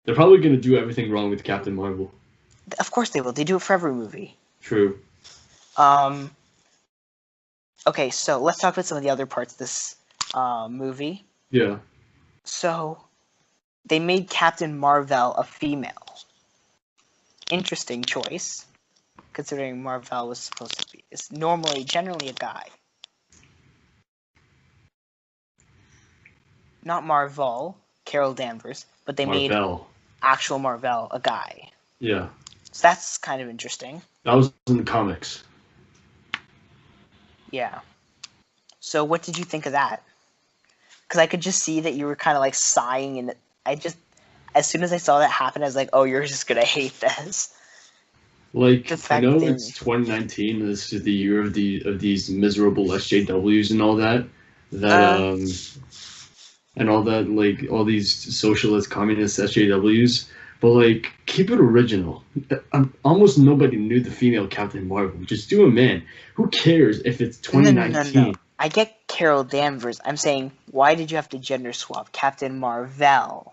they're probably going to do everything wrong with Captain Marvel. Of course they will. They do it for every movie. True. Okay, so let's talk about some of the other parts of this movie. Yeah. So, they made Captain Marvel a female. Interesting choice, considering Marvel was supposed to be generally a guy. Not Marvel, Carol Danvers, but they made actual Marvel a guy. Yeah. So that's kind of interesting. That was in the comics. Yeah. So what did you think of that? Because I could just see that you were kind of like sighing, and as soon as I saw that happen, I was like, oh, you're just going to hate this. Like, I know it's 2019, this is the year of these miserable SJWs and all that. And all that, like, all these socialist, communist SJWs. But, like, keep it original. Almost nobody knew the female Captain Marvel. Just do a man. Who cares if it's 2019? No. I get Carol Danvers. I'm saying, why did you have to gender swap Captain Marvel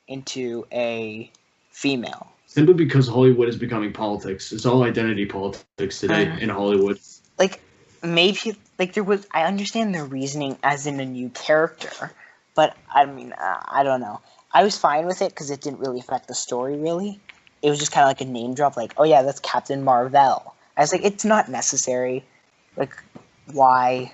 into a female? Simply because Hollywood is becoming politics. It's all identity politics today in Hollywood. Like, maybe, like, I understand their reasoning as in a new character, but, I mean, I don't know. I was fine with it because it didn't really affect the story, really. It was just kind of like a name drop, like, oh yeah, that's Captain Marvel. I was like, it's not necessary. Like, why?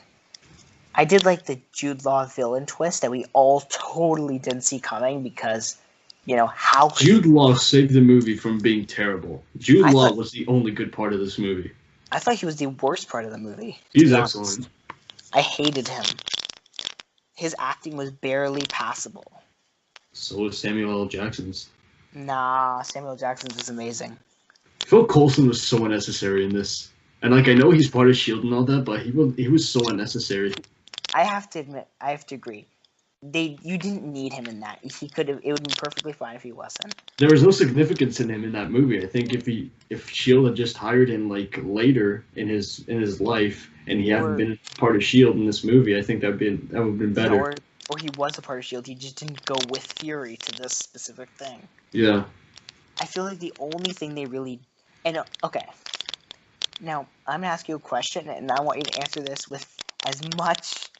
I did like the Jude Law villain twist that we all totally didn't see coming because, how... Jude Law saved the movie from being terrible. Jude Law was the only good part of this movie. I thought he was the worst part of the movie. He's excellent. I hated him. His acting was barely passable. So was Samuel L. Jackson's. Nah, Samuel L. Jackson's is amazing. Phil Coulson was so unnecessary in this. And, like, I know he's part of S.H.I.E.L.D. and all that, but he was so unnecessary. I have to agree. You didn't need him in that. It would be perfectly fine if he wasn't. There was no significance in him in that movie. I think if S.H.I.E.L.D. had just hired him, like, later in his life, and he hadn't been part of S.H.I.E.L.D. in this movie, I think that would have been better. Or he was a part of S.H.I.E.L.D., he just didn't go with Fury to this specific thing. Yeah. I feel like the only thing they really... Okay. Now, I'm going to ask you a question, and I want you to answer this with as much...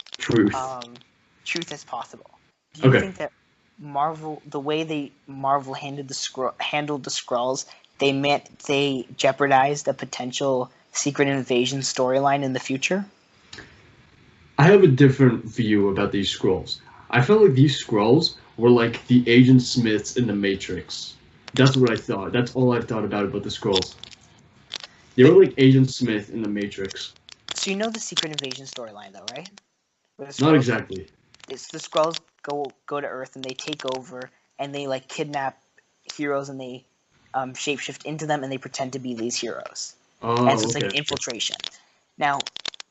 truth as possible. Do you think that Marvel, the way Marvel handled the Skrulls, they jeopardized a potential Secret Invasion storyline in the future? I have a different view about these Skrulls. I felt like these Skrulls were like the Agent Smiths in the Matrix. That's what I thought. That's all I thought about the Skrulls. They were like Agent Smith in the Matrix. So you know the Secret Invasion storyline, though, right? Not exactly. It's the Skrulls go to Earth and they take over and they like kidnap heroes and they shapeshift into them and they pretend to be these heroes. Oh, and so it's like infiltration. Now,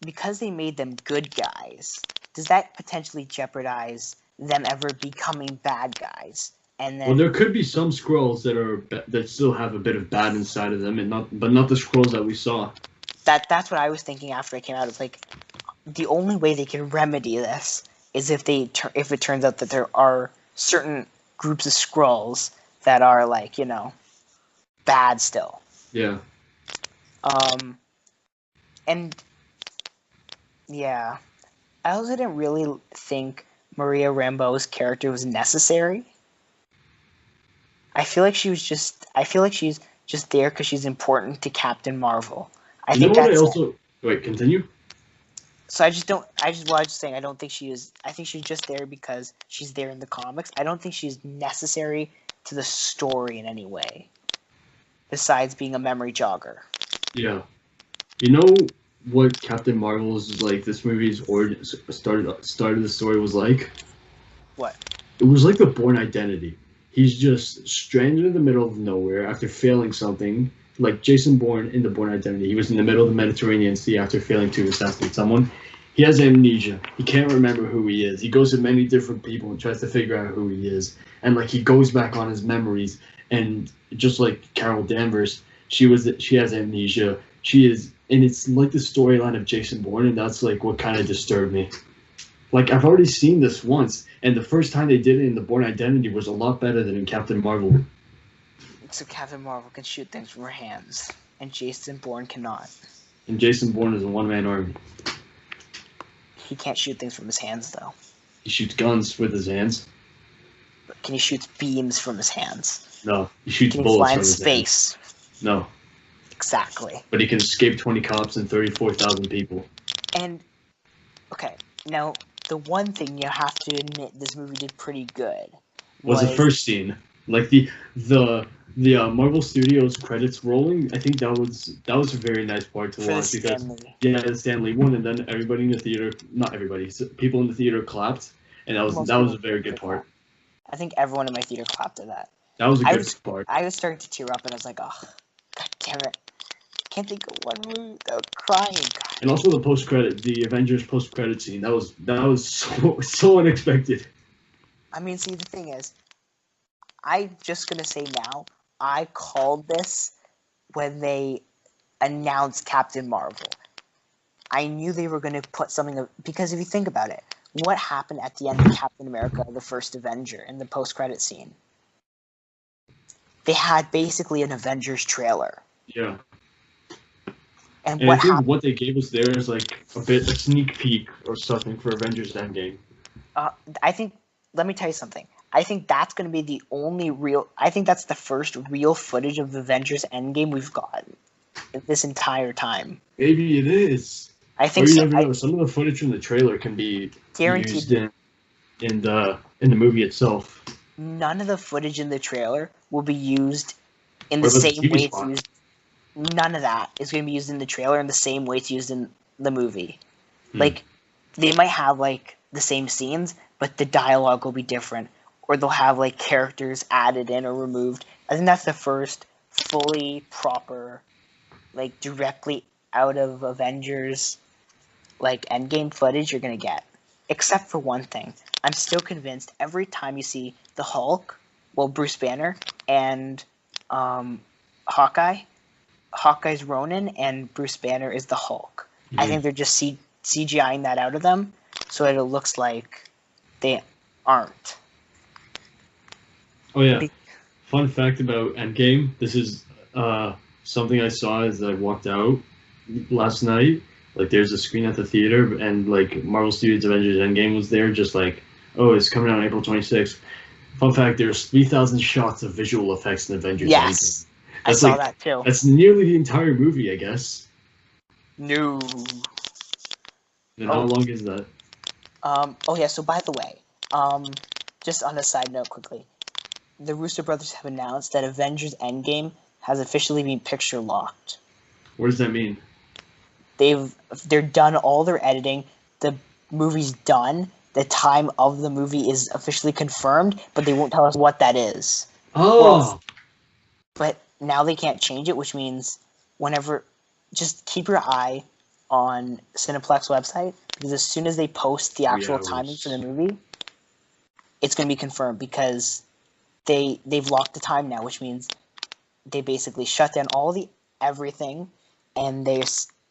because they made them good guys, does that potentially jeopardize them ever becoming bad guys? And then, well, there could be some Skrulls that still have a bit of bad inside of them, but not the Skrulls that we saw. That's what I was thinking after I came out. It's like the only way they can remedy this is if it turns out that there are certain groups of Skrulls that are like, bad still. Yeah. And yeah, I also didn't really think Maria Rambeau's character was necessary. I feel like she's just there because she's important to Captain Marvel. I You know think what? I that's it. also wait. Continue. So I just don't. I just was just saying. I don't think she is. I think she's just there because she's there in the comics. I don't think she's necessary to the story in any way, besides being a memory jogger. Yeah. You know what Captain Marvel's like? This movie's origin started of the story was like. What? It was like the Bourne Identity. He's just stranded in the middle of nowhere after failing something. Like Jason Bourne in the Bourne Identity. He was in the middle of the Mediterranean Sea after failing to assassinate someone. He has amnesia. He can't remember who he is. He goes to many different people and tries to figure out who he is. And like he goes back on his memories. And just like Carol Danvers, she has amnesia. And it's like the storyline of Jason Bourne, and that's like what kind of disturbed me. Like I've already seen this once, and the first time they did it in the Bourne Identity was a lot better than in Captain Marvel. So Captain Marvel can shoot things from her hands, and Jason Bourne cannot. And Jason Bourne is a one-man army. He can't shoot things from his hands, though. He shoots guns with his hands. But can he shoot beams from his hands? No, he shoots Can he bullets fly from in his space? hands. No, Exactly. but he can escape 20 cops and 34,000 people. And okay, now the one thing you have to admit this movie did pretty good Was the first scene, like the Marvel Studios credits rolling? I think that was a very nice part to for the watch because Stan Lee. yeah, the Stan Lee one, and then everybody in the theater, not everybody, people in the theater clapped, and that was a very good part. I think everyone in my theater clapped at that. That was a good part. I was starting to tear up, and I was like, "Oh, god damn it! Can't think of one movie without crying." God. And also the Avengers post-credit scene. That was so unexpected. I mean, see, the thing is, I'm just gonna say now, I called this when they announced Captain Marvel. I knew they were gonna put something because if you think about it, what happened at the end of Captain America: The First Avenger in the post-credit scene? They had basically an Avengers trailer. Yeah. And I what think happened? what they gave us there is like a sneak peek or something for Avengers Endgame. I think. Let me tell you something. I think that's going to be the only real. I think that's the first real footage of Avengers Endgame we've gotten this entire time. Maybe it is. I think Or you so. never know. Some of the footage from the trailer can be Guaranteed. used in the movie itself. None of the footage in the trailer will be used in the What about the same TV way it's spot? used. None of that is going to be used in the trailer in the same way it's used in the movie. Like, they might have, like, the same scenes, but the dialogue will be different. Or they'll have, like, characters added in or removed. I think that's the first fully proper, like, directly out of Avengers, like, Endgame footage you're going to get. Except for one thing. I'm still convinced every time you see the Hulk, well, Bruce Banner, and Hawkeye, Hawkeye's Ronin, and Bruce Banner is the Hulk. I think they're just CGIing that out of them, so that it looks like they aren't. Oh yeah. Fun fact about Endgame. This is something I saw as I walked out last night. Like there's a screen at the theater, and like Marvel Studios Avengers Endgame was there, just like, oh, it's coming out on April 26th. Fun fact: there's 3,000 shots of visual effects in Avengers Yes, Endgame. I saw that too. That's nearly the entire movie, I guess. No. And how long is that? Oh yeah. So by the way, just on a side note, quickly, the Russo brothers have announced that Avengers Endgame has officially been picture locked. What does that mean? They're done all their editing. The movie's done. The time of the movie is officially confirmed, but they won't tell us what that is. Oh. But now they can't change it, which means whenever, just keep your eye on Cineplex website, because as soon as they post the actual timing for the movie, it's going to be confirmed, because they've locked the time now, which means they basically shut down all the everything, and they're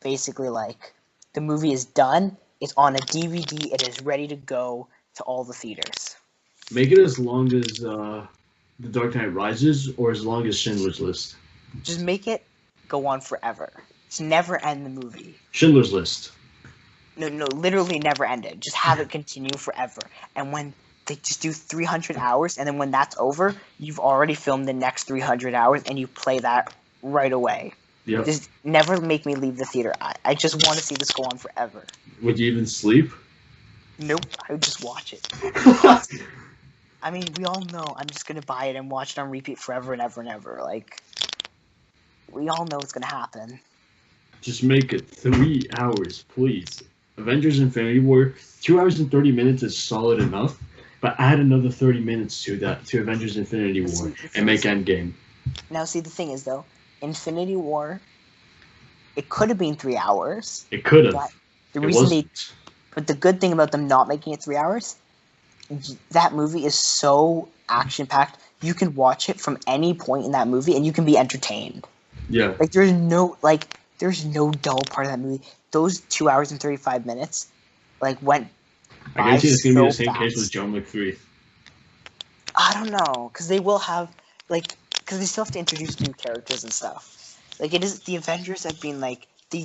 basically like, the movie is done, it's on a DVD, it is ready to go to all the theaters. Make it as long as The Dark Knight Rises, or as long as Schindler's List. Just make it go on forever. Just never end the movie. Schindler's List. No, literally never end it. Just have it continue forever. And when they just do 300 hours, and then when that's over, you've already filmed the next 300 hours, and you play that right away. Yep. Just never make me leave the theater. I just want to see this go on forever. Would you even sleep? Nope, I would just watch it. I mean, we all know I'm just going to buy it and watch it on repeat forever and ever and ever. Like, we all know what's going to happen. Just make it 3 hours, please. Avengers Infinity War, 2 hours and 30 minutes is solid enough, but add another 30 minutes to that, to Avengers Infinity War, and make Endgame. Now, see, the thing is, though, Infinity War, it could have been 3 hours. It could have. But the good thing about them not making it 3 hours, that movie is so action-packed, you can watch it from any point in that movie, and you can be entertained. Yeah. Like, there's no dull part of that movie. Those 2 hours and 35 minutes, went by I guess it's going to be the same fast. case with John Wick 3. I don't know, because they will have, because they still have to introduce new characters and stuff. The Avengers have been,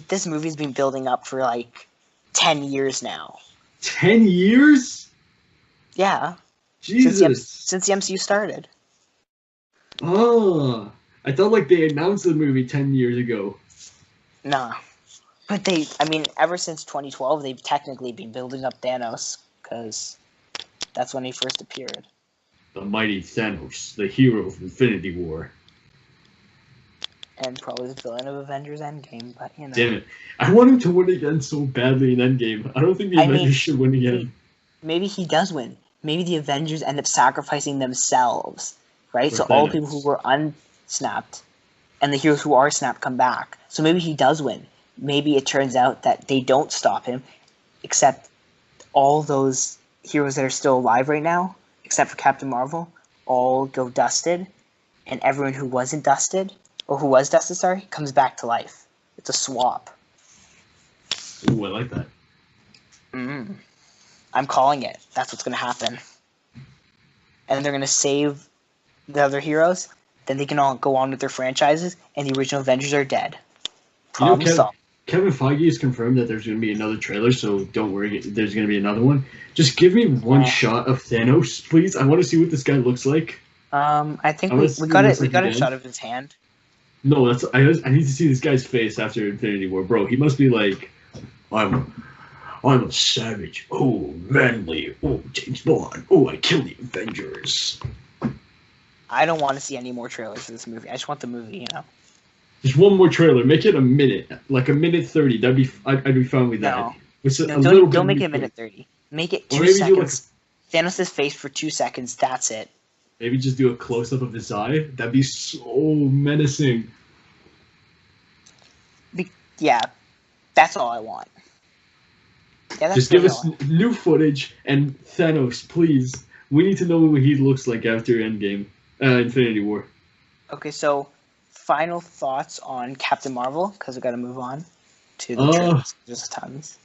this movie's been building up for, 10 years now. 10 years? Yeah. Jesus. Since the MCU started. Oh. I thought, they announced the movie 10 years ago. Nah. But ever since 2012, they've technically been building up Thanos, because that's when he first appeared. The mighty Thanos, the hero of Infinity War. And probably the villain of Avengers Endgame, but, Damn it. I want him to win again so badly in Endgame. I don't think the Avengers should win again. Maybe he does win. Maybe the Avengers end up sacrificing themselves, right? So Thanos. all the people who were unsnapped and the heroes who are snapped come back. So maybe he does win. Maybe it turns out that they don't stop him, except all those heroes that are still alive right now, except for Captain Marvel, all go dusted, and everyone who wasn't dusted, or who was dusted, sorry, comes back to life. It's a swap. Ooh, I like that. I'm calling it. That's what's going to happen. And they're going to save the other heroes, then they can all go on with their franchises, and the original Avengers are dead. Problem solved. Kevin Feige has confirmed that there's going to be another trailer, so don't worry, there's going to be another one. Just give me one shot of Thanos, please. I want to see what this guy looks like. I think we got it. We got a shot of his hand. No, I need to see this guy's face after Infinity War, bro. He must be like, I'm a savage. Oh, manly. Oh, James Bond. Oh, I kill the Avengers. I don't want to see any more trailers for this movie. I just want the movie, Just one more trailer. Make it a minute, like a minute 30. I'd be fine with that. Don't make it a minute 30. Make it 2 seconds. Thanos' face for 2 seconds. That's it. Maybe just do a close up of his eye. That'd be so menacing. Yeah, that's all I want. Yeah, just give us new footage and Thanos, please. We need to know what he looks like after Endgame, Infinity War. Okay, so final thoughts on Captain Marvel, because we got to move on to the trailers. There's tons.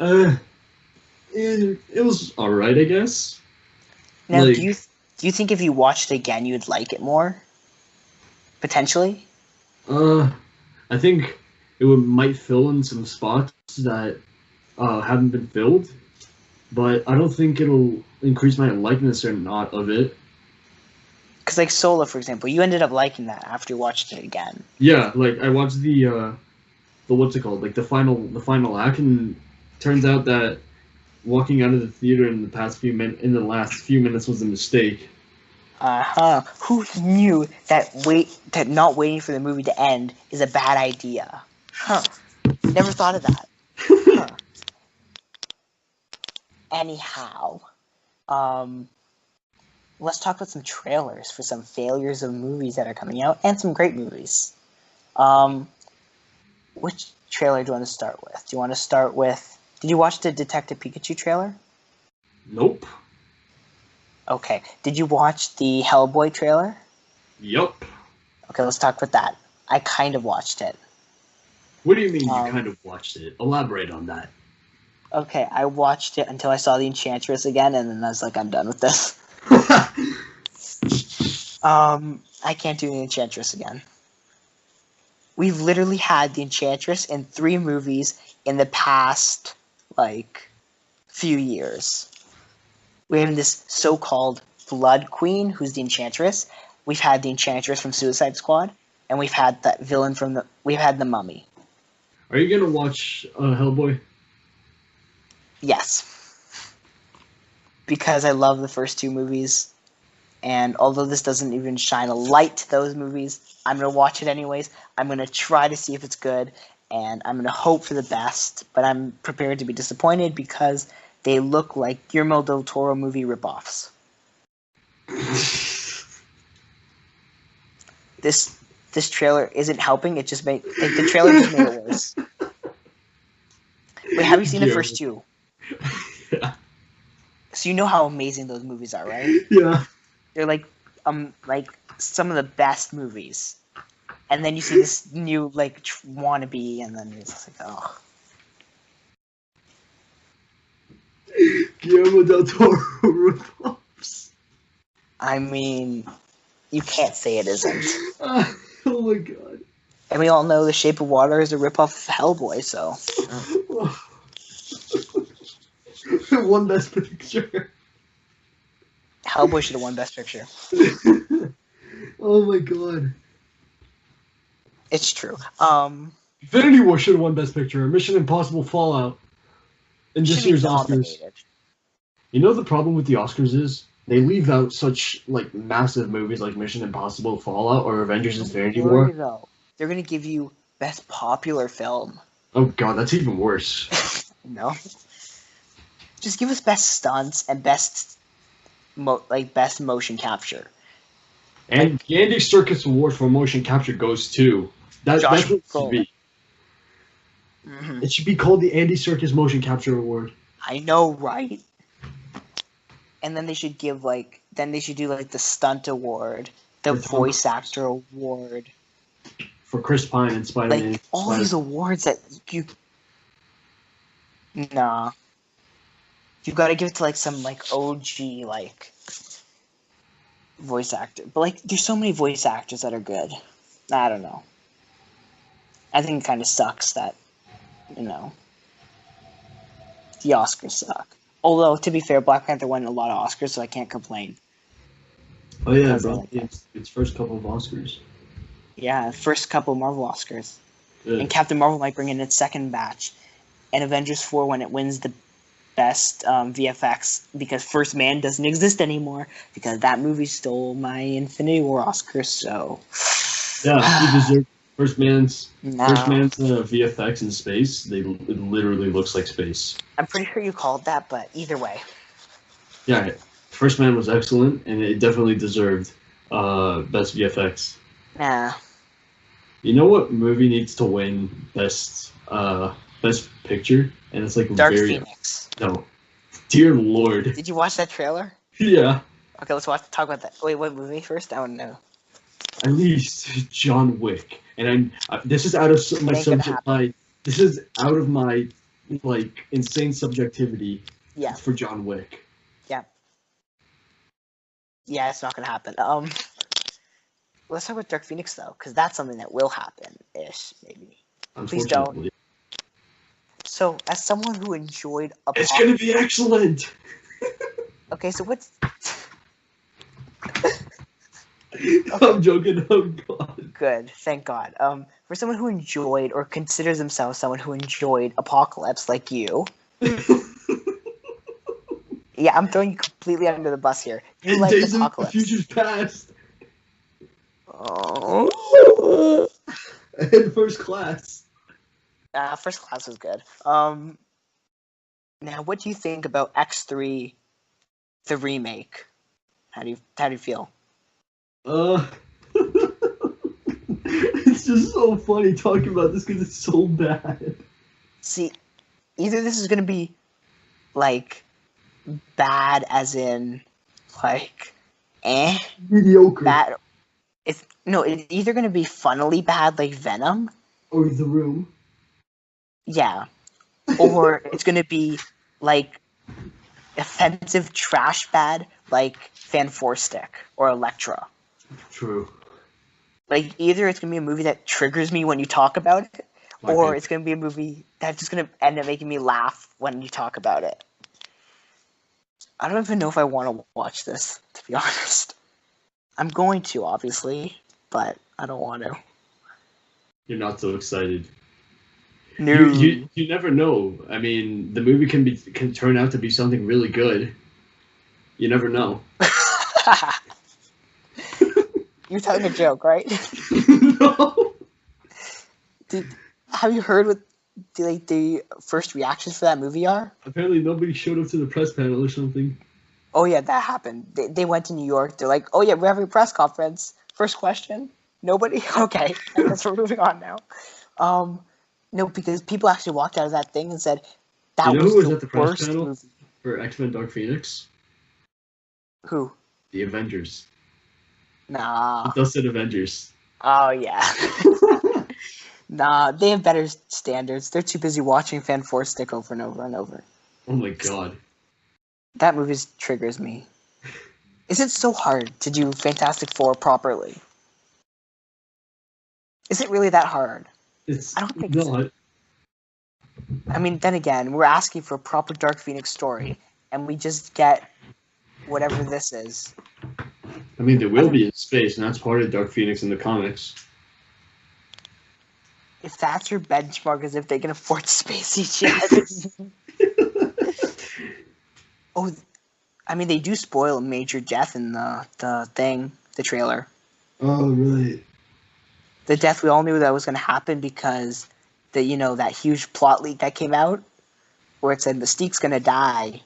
It was alright, I guess. Now, do you think if you watched it again, you'd like it more? Potentially? I think it might fill in some spots that haven't been filled, but I don't think it'll increase my likeness or not of it. Because, Solo, for example, you ended up liking that after you watched it again. Yeah, I watched the what's it called, the final act, and turns out that walking out of the theater in the last few minutes was a mistake. Who knew that not waiting for the movie to end is a bad idea? Never thought of that. Anyhow, let's talk about some trailers for some failures of movies that are coming out and some great movies. Which trailer do you want to start with? Do you want to start with... Did you watch the Detective Pikachu trailer? Nope. Okay. Did you watch the Hellboy trailer? Yup. Okay, let's talk about that. I kind of watched it. What do you mean you kind of watched it? Elaborate on that. Okay, I watched it until I saw the Enchantress again, and then I was like, I'm done with this. I can't do the Enchantress again. We've literally had the Enchantress in 3 movies in the past, like, few years. We have this so-called Blood Queen, who's the Enchantress. We've had the Enchantress from Suicide Squad, and we've had that villain we've had the Mummy. Are you gonna watch Hellboy? Yes. Because I love the first 2 movies, and although this doesn't even shine a light to those movies, I'm going to watch it anyways. I'm going to try to see if it's good, and I'm going to hope for the best, but I'm prepared to be disappointed because they look like Guillermo del Toro movie ripoffs. This trailer isn't helping. It just made the trailer just made it worse. Wait, have you seen the first 2? Yeah. So you know how amazing those movies are, right? Yeah. They're like some of the best movies. And then you see this new wannabe, and then it's like, oh. Guillermo del Toro ripoffs. I mean, you can't say it isn't. Oh my god. And we all know The Shape of Water is a ripoff of Hellboy, so. One Best Picture. Hellboy should have won Best Picture. Oh my god. It's true. Infinity War should have won Best Picture. Mission Impossible Fallout. And this year's Oscars. You know the problem with the Oscars is they leave out such massive movies like Mission Impossible Fallout or Avengers Infinity War. Though. They're gonna give you Best Popular Film. Oh god, that's even worse. No. Just give us Best Stunts and Best Motion Capture. And the Andy Serkis Award for Motion Capture goes to that's what it should be. Mm-hmm. It should be called the Andy Serkis Motion Capture Award. I know, right? And then they should give the Stunt Award, the Voice Actor Award for Chris Pine and Spider-Man. All these awards that you. Nah. You gotta give it to some OG voice actor. But there's so many voice actors that are good. I don't know. I think it kind of sucks that, the Oscars suck. Although, to be fair, Black Panther won a lot of Oscars, so I can't complain. Oh yeah, bro. It's first couple of Oscars. Yeah, first couple of Marvel Oscars. Good. And Captain Marvel might bring in its second batch. And Avengers 4 when it wins the best VFX, because First Man doesn't exist anymore, because that movie stole my Infinity War Oscar, so... Yeah, he deserved First Man's VFX in space. It literally looks like space. I'm pretty sure you called that, but either way. Yeah, First Man was excellent, and it definitely deserved best VFX. Nah. You know what movie needs to win best picture? And it's Dark Phoenix. No. Dear Lord. Did you watch that trailer? Yeah. Okay, let's talk about that. Wait, what movie first? I want to know. At least John Wick. And this is out of my subject. This is out of my insane subjectivity. Yeah. For John Wick. Yeah. Yeah, it's not gonna happen. Let's talk about Dark Phoenix though, because that's something that will happen-ish, maybe. Please don't. So, as someone who enjoyed It's gonna be excellent! Okay, so what's... I'm joking, oh god. Good, thank God. For someone who enjoyed, or considers themselves someone who enjoyed Apocalypse, like you... Yeah, I'm throwing you completely under the bus here. You like Apocalypse. Future's Past. Oh. And First Class. First Class was good. Now, what do you think about X3, the remake? How do you feel? It's just so funny talking about this because it's so bad. See, either this is gonna be bad, as in mediocre. Bad. It's either gonna be funnily bad like Venom, or The Room. Yeah, or it's gonna be offensive trash bad like Fan 4 Stick or Elektra. True. Like, either it's going to be a movie that triggers me when you talk about it, or Okay. it's going to be a movie that's just going to end up making me laugh when you talk about it. I don't even know if I want to watch this, to be honest. I'm going to, obviously, but I don't want to. You're not so excited. No. You never know. I mean, the movie can turn out to be something really good. You never know. You're telling a joke, right? No. Have you heard what the first reactions for that movie are? Apparently nobody showed up to the press panel or something. Oh yeah, that happened. They went to New York. They're like, oh yeah, we're having a press conference. First question. Nobody? Okay. I guess we're moving on now. No, because people actually walked out of that thing and said, that You know was who was the at the press worst panel movie. for X-Men Dark Phoenix? Who? The Avengers. Nah. The Dusted Avengers. Oh yeah. Nah, they have better standards. They're too busy watching Fan Four Stick over and over and over. Oh my god. That movie triggers me. Is it so hard to do Fantastic Four properly? Is it really that hard? It's I don't think not. so. I mean, then again, we're asking for a proper Dark Phoenix story, and we just get whatever this is. I mean, they will be in space, and that's part of Dark Phoenix in the comics. If that's your benchmark, as if they can afford space jets. Oh, I mean, they do spoil a major death in the trailer. Oh, really? The death we all knew that was going to happen because that huge plot leak that came out where it said Mystique's going to die.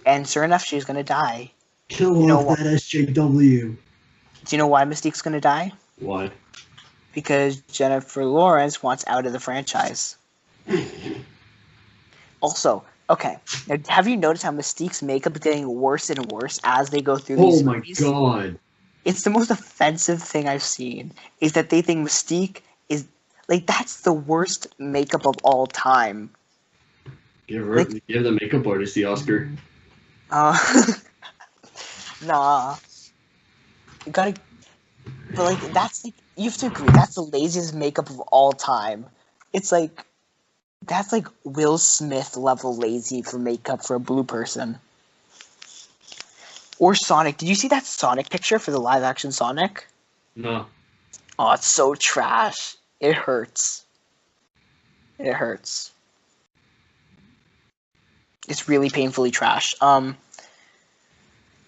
And sure enough, she's going to die. Kill off that SJW. Do you know why Mystique's going to die? Why? Because Jennifer Lawrence wants out of the franchise. Also, okay, now, have you noticed how Mystique's makeup is getting worse and worse as they go through these movies? Oh my god. It's the most offensive thing I've seen, is that they think Mystique is, like, that's the worst makeup of all time. Give the makeup artist the Oscar. Nah. You gotta, but, like, that's, like, you have to agree, that's the laziest makeup of all time. It's like, that's like Will Smith level lazy for makeup for a blue person. Or Sonic. Did you see that Sonic picture for the live action Sonic? No. Oh, it's so trash. It hurts. It hurts. It's really painfully trash. So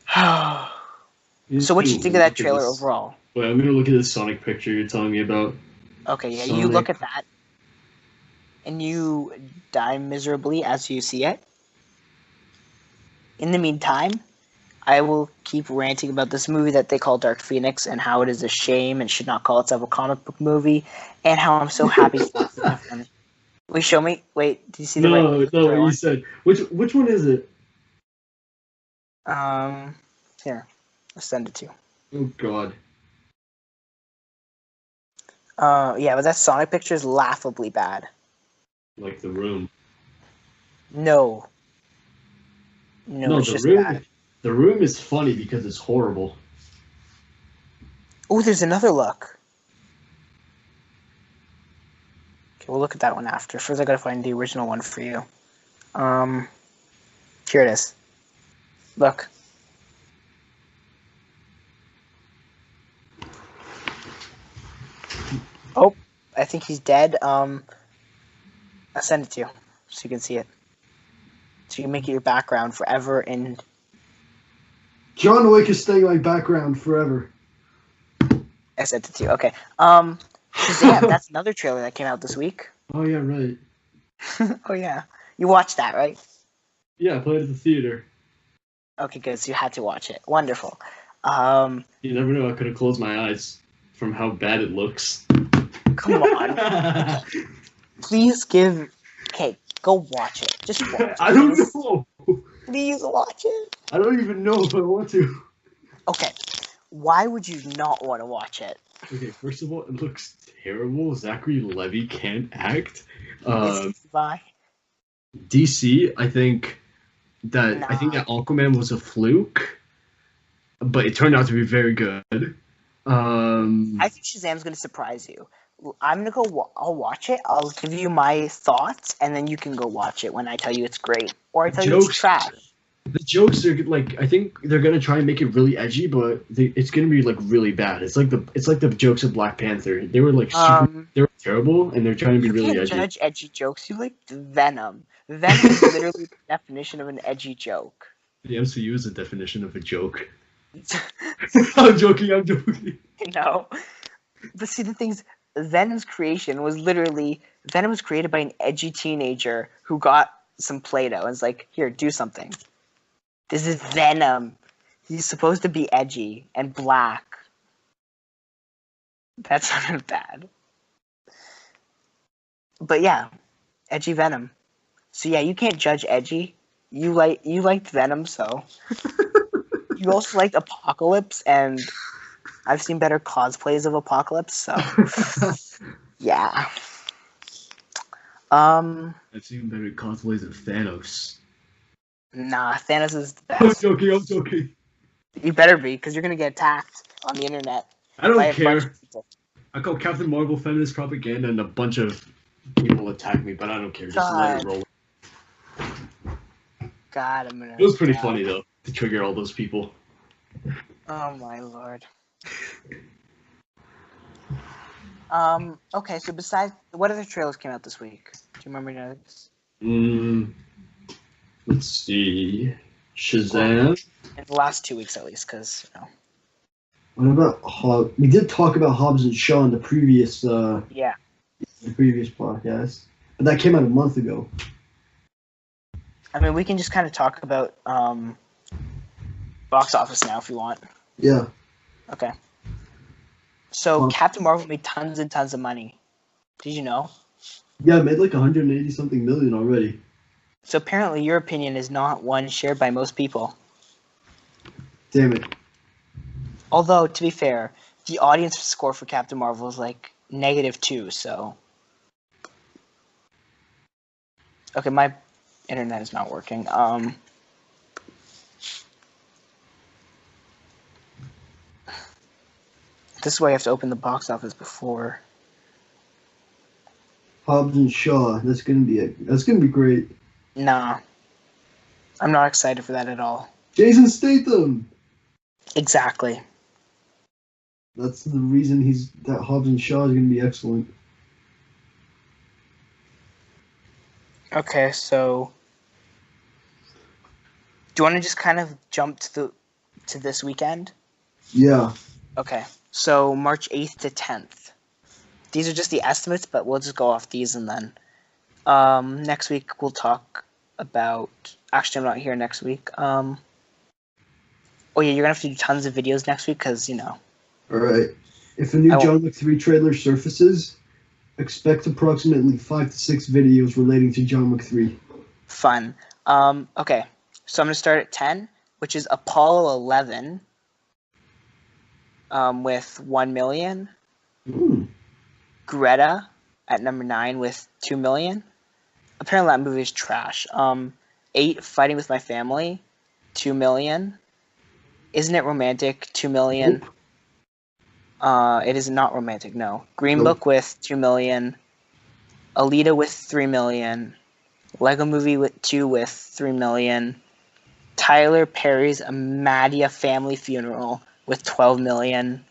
what do you think of that trailer overall? Wait, I'm gonna look at this Sonic picture you're telling me about. Okay, yeah, Sonic. You look at that. And you die miserably as you see it. In the meantime, I will keep ranting about this movie that they call Dark Phoenix and how it is a shame and should not call itself a comic book movie, and how I'm so happy it's different. Wait, show me. Wait, do you see the right? No, you said which one is it? Here, I'll send it to you. Oh god. Yeah, but that Sonic picture is laughably bad. Like The Room. No, it's The just Room. bad. The Room is funny because it's horrible. Oh, there's another look. Okay, we'll look at that one after. First, I gotta find the original one for you. Here it is. Look. Oh, I think he's dead. I'll send it to you so you can see it. So you can make it your background forever and... John Wick is staying my background forever. I sent it to you. Okay. Shazam, that's another trailer that came out this week. Oh yeah, right. Oh yeah. You watched that, right? Yeah, I played at the theater. Okay, good. So you had to watch it. Wonderful. You never know, I could have closed my eyes from how bad it looks. Come on. Please give... Okay, go watch it. Just watch it. I don't know. Please watch it. I don't even know if I want to. Okay. Why would you not want to watch it? Okay, first of all, it looks terrible. Zachary Levi can't act. Bye. DC, I think that Aquaman was a fluke, but it turned out to be very good. I think Shazam's gonna surprise you. I'm gonna go. I'll watch it. I'll give you my thoughts, and then you can go watch it when I tell you it's great, or I tell you it's Jokes. trash. The jokes are like, I think they're gonna try and make it really edgy, but it's gonna be like really bad. It's like the jokes of Black Panther. They were like they were terrible, and they're trying to be You really can't edgy. judge edgy jokes. You like Venom. Venom is literally the definition of an edgy joke. The MCU is the definition of a joke. I'm joking. No, but see the things. Venom's creation was literally Venom was created by an edgy teenager who got some Play-Doh and was like, "Here, do something." This is Venom. He's supposed to be edgy and black. That's not bad. But yeah, edgy Venom. So yeah, you can't judge edgy. You liked Venom, so you also liked Apocalypse, and I've seen better cosplays of Apocalypse, so yeah. I've seen better cosplays of Thanos. Nah, Thanos is the I'm best. joking. You better be, because you're gonna get attacked on the internet. I don't by a bunch care. of people. I call Captain Marvel feminist propaganda, and a bunch of people attack me, but I don't care. Just let it roll. God, I'm gonna. It was pretty funny though to trigger all those people. Oh my lord. Okay, so besides, what other trailers came out this week? Do you remember those? Let's see. Shazam. In the last 2 weeks, at least, because What about Hobbs? We did talk about Hobbs and Shaw in the previous yeah. the previous podcast, but that came out a month ago. I mean, we can just kind of talk about box office now if you want. Yeah. Okay. So Captain Marvel made tons and tons of money. Did you know? Yeah, it made like 180 something million already. So apparently your opinion is not one shared by most people. Damn it. Although, to be fair, the audience score for Captain Marvel is like -2, so... Okay, my internet is not working. This is why you have to open the box office before. Hobbs and Shaw. That's gonna be great. Nah. I'm not excited for that at all. Jason Statham. Exactly. That's the reason that Hobbs and Shaw is gonna be excellent. Okay, so do you want to just kind of jump to this weekend? Yeah. Okay, so March 8th to 10th. These are just the estimates, but we'll just go off these and then next week we'll talk about... Actually, I'm not here next week. Oh yeah, you're gonna have to do tons of videos next week because, Alright. If a new John Wick 3 trailer surfaces, expect approximately 5 to 6 videos relating to John Wick 3. Fun. Okay, so I'm going to start at 10, which is Apollo 11 with 1 million. Greta at number 9 with 2 million. Apparently that movie is trash. 8, Fighting with My Family, 2 million. Isn't It Romantic, 2 million. Nope. It is not romantic, no. Green Book with 2 million. Alita with 3 million. Lego Movie 2 with 3 million. Tyler Perry's A Madea Family Funeral with 12 million.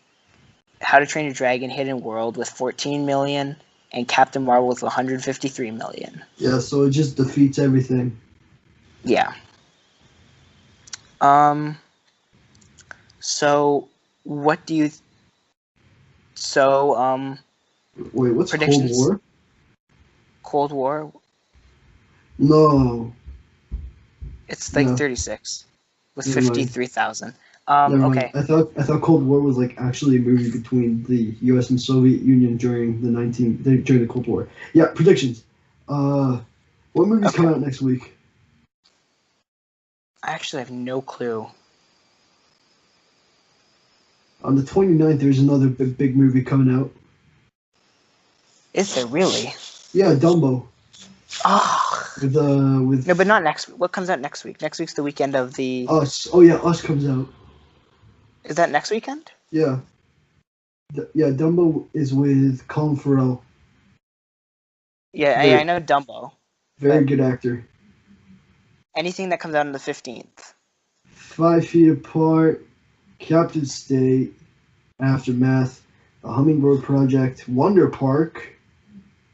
How to Train Your Dragon Hidden World with 14 million. And Captain Marvel with 153 million. Yeah, so it just defeats everything. Yeah. So what do you... Wait, what's Cold War? Cold War? No. It's like 36 with 53,000. Okay. I thought Cold War was like actually a movie between the U.S. and Soviet Union during the Cold War. Yeah, predictions. What movies come out next week? I actually have no clue. On the 29th, there's another big movie coming out. Is there really? Yeah, Dumbo. Oh. With No, but not next week. What comes out next week? Next week's the weekend of the... Us. Oh, yeah, Us comes out. Is that next weekend? Yeah. Dumbo is with Colin Farrell. Yeah, I know Dumbo. Very good actor. Anything that comes out on the 15th. 5 Feet Apart, Captain State, Aftermath, The Hummingbird Project, Wonder Park,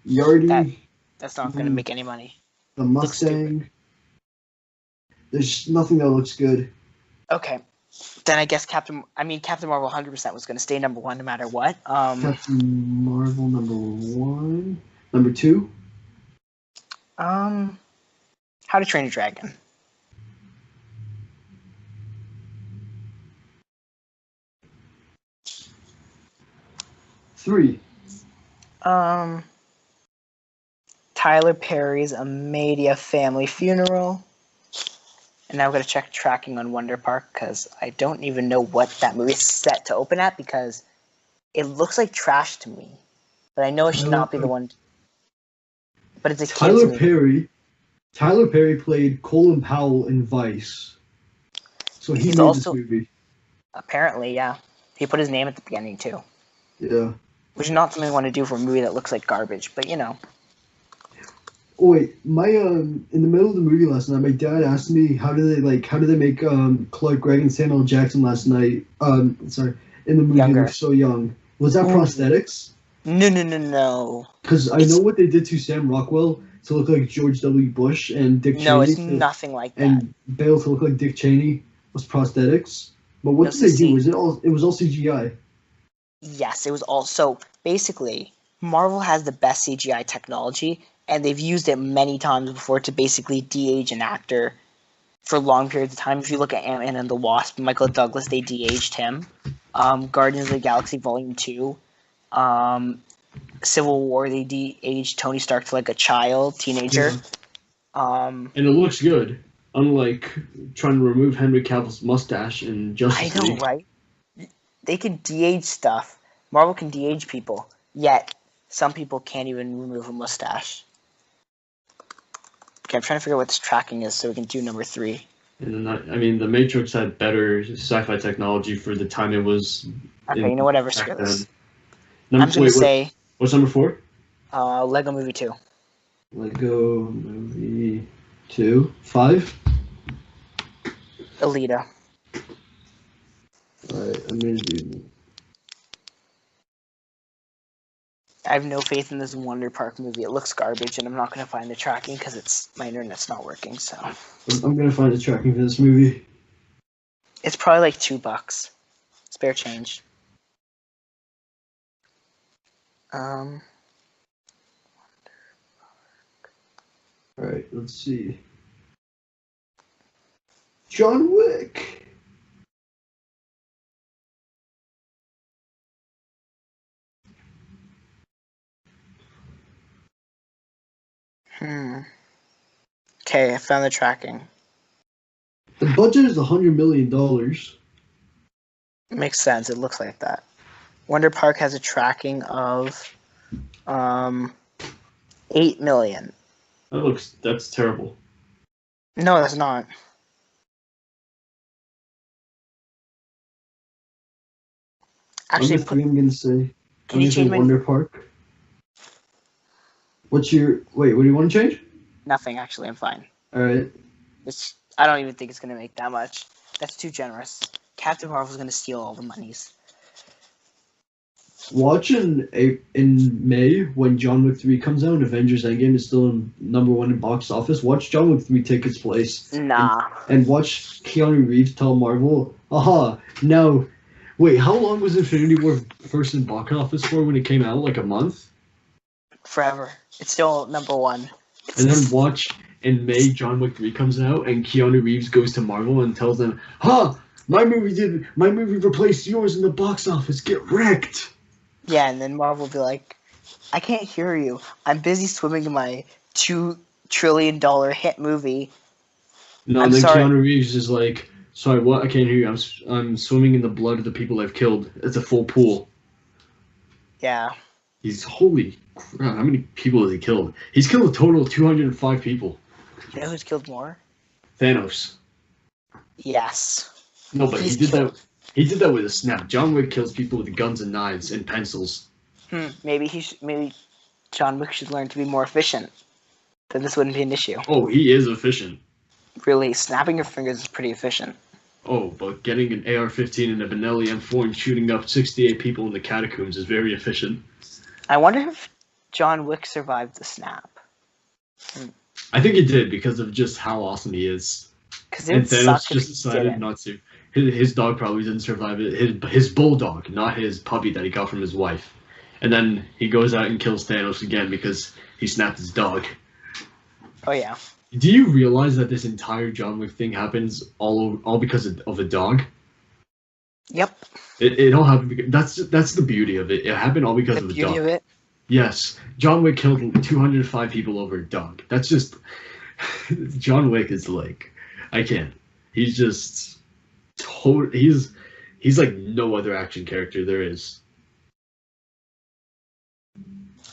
Yardy. That's not going to make any money. The Mustang. There's nothing that looks good. Okay. Then I guess Captain Marvel 100% was going to stay number 1 no matter what. Captain Marvel number 1. Number 2? How to Train Your Dragon. 3. Tyler Perry's A Media Family Funeral. And now I'm going to check tracking on Wonder Park because I don't even know what that movie is set to open at because it looks like trash to me. But I know it should not be the one. But it's a Tyler kid's movie. Perry. Tyler Perry played Colin Powell in Vice. So he's made also, this movie. Apparently, yeah. He put his name at the beginning too. Yeah. Which is not something I want to do for a movie that looks like garbage, but you know. Oh wait, my in the middle of the movie last night, my dad asked me how do they make Clark Gregg and Samuel Jackson last night? In the movie Younger. look so young. Was that prosthetics? No. Because I know what they did to Sam Rockwell to look like George W. Bush and Dick Cheney. No, it's nothing like that. And Bale to look like Dick Cheney was prosthetics. But what did they do? It was all CGI. Yes, it was all. So basically, Marvel has the best CGI technology, and they've used it many times before to basically de-age an actor for long periods of time. If you look at Ant-Man and the Wasp, Michael Douglas, they de-aged him. Guardians of the Galaxy Volume 2. Civil War, they de-aged Tony Stark to like a child, teenager. Yeah. And it looks good, unlike trying to remove Henry Cavill's mustache in Justice League. I know, right? They can de-age stuff. Marvel can de-age people, yet some people can't even remove a mustache. Okay, I'm trying to figure out what this tracking is so we can do number 3. And then, The Matrix had better sci-fi technology for the time it was. Okay, you know, whatever, screw this. Say... What's number 4? Lego Movie 2. Lego Movie 2. 5? Alita. Alright, I'm gonna do... I have no faith in this Wonder Park movie. It looks garbage, and I'm not going to find the tracking because my internet's not working, so... I'm going to find the tracking for this movie. It's probably like $2. Spare change. Alright, let's see. John Wick! Okay, I found the tracking. The budget is $100 million. Makes sense. It looks like that. Wonder Park has a tracking of 8 million. That's terrible. No, that's not. Actually, I'm gonna say. Can you change Wonder Park? What do you want to change? Nothing, actually. I'm fine. Alright. I don't even think it's going to make that much. That's too generous. Captain Marvel's going to steal all the monies. Watch in May when John Wick 3 comes out and Avengers Endgame is still number 1 in box office. Watch John Wick 3 take its place. Nah. And watch Keanu Reeves tell Marvel, no. Wait, how long was Infinity War first in box office for when it came out? Like a month? Forever. It's still number 1. And then watch in May John Wick 3 comes out and Keanu Reeves goes to Marvel and tells them, my movie replaced yours in the box office. Get wrecked. Yeah, and then Marvel will be like, I can't hear you. I'm busy swimming in my $2 trillion hit movie. No, and then Keanu Reeves is like, sorry, what? I can't hear you. I'm swimming in the blood of the people I've killed. It's a full pool. Yeah. He's holy crap. How many people has he killed? He's killed a total of 205 people. You know who's killed more? Thanos. Yes. No, but he did that. He did that with a snap. John Wick kills people with guns and knives and pencils. Maybe John Wick should learn to be more efficient. Then this wouldn't be an issue. Oh, he is efficient. Really, snapping your fingers is pretty efficient. Oh, but getting an AR-15 and a Benelli M4 and shooting up 68 people in the catacombs is very efficient. I wonder if John Wick survived the snap. I think he did because of just how awesome he is. Because And Thanos just decided not to. His dog probably didn't survive it. His bulldog, not his puppy that he got from his wife. And then he goes out and kills Thanos again because he snapped his dog. Oh yeah. Do you realize that this entire John Wick thing happens all because of a dog? Yep. It all happened. That's the beauty of it. It happened all because of a dog. The beauty of it. Yes, John Wick killed 205 people over a dog. That's just John Wick is like, I can't. He's just he's like no other action character there is.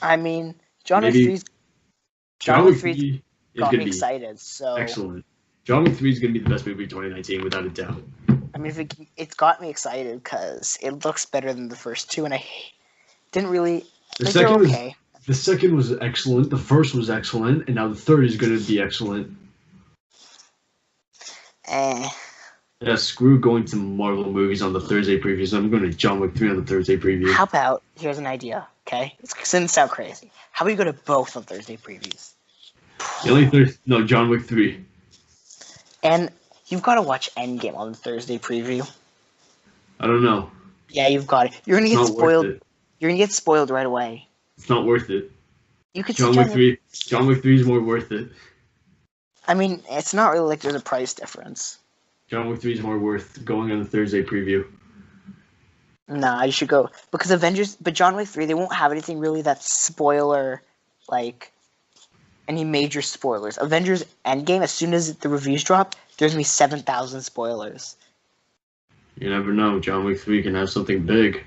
I mean, John Wick 3 got me excited. So excellent. John Wick 3 is going to be the best movie of 2019 without a doubt. I mean, it's got me excited because it looks better than the first two, and I didn't really. The second was excellent. The first was excellent, and now the third is going to be excellent. Yeah, screw going to Marvel movies on the Thursday previews. I'm going to John Wick 3 on the Thursday preview. How about, here's an idea, okay? It's going to sound crazy. How about you go to both on Thursday previews? John Wick 3. And you've got to watch Endgame on the Thursday preview. I don't know. Yeah, you've got it. You're going to get spoiled. You're going to get spoiled right away. It's not worth it. You could John Wick 3. John Wick 3 is more worth it. I mean, it's not really like there's a price difference. John Wick 3 is more worth going on the Thursday preview. Nah, you should go. Because but John Wick 3, they won't have anything really that's spoiler, like, any major spoilers. Avengers Endgame, as soon as the reviews drop, there's going to be 7,000 spoilers. You never know. John Wick 3 can have something big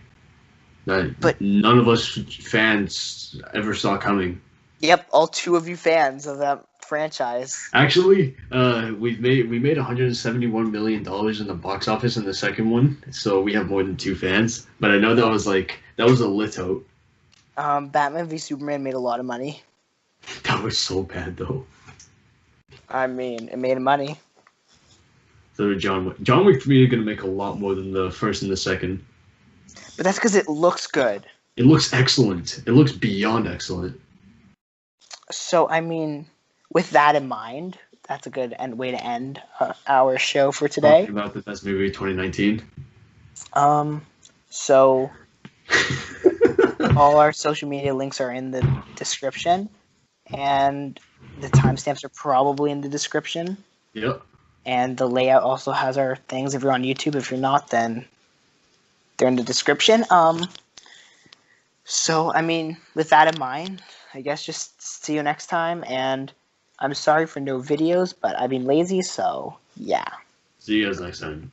that none of us fans ever saw coming. Yep, all two of you fans of that franchise. Actually, we made $171 million in the box office in the second one, so we have more than two fans. But I know that was a little. Batman v Superman made a lot of money. That was so bad though. I mean, it made money. So did John Wick. John Wick 3 is gonna make a lot more than the first and the second. But that's because it looks good. It looks excellent. It looks beyond excellent. So, I mean, with that in mind, that's a good way to end our show for today. Talking about the best movie of 2019. So all our social media links are in the description, and the timestamps are probably in the description. Yep. And the layout also has our things. If you're on YouTube, if you're not, then they're in the description. So, I mean, with that in mind, I guess just see you next time. And I'm sorry for no videos, but I've been lazy, so yeah. See you guys next time.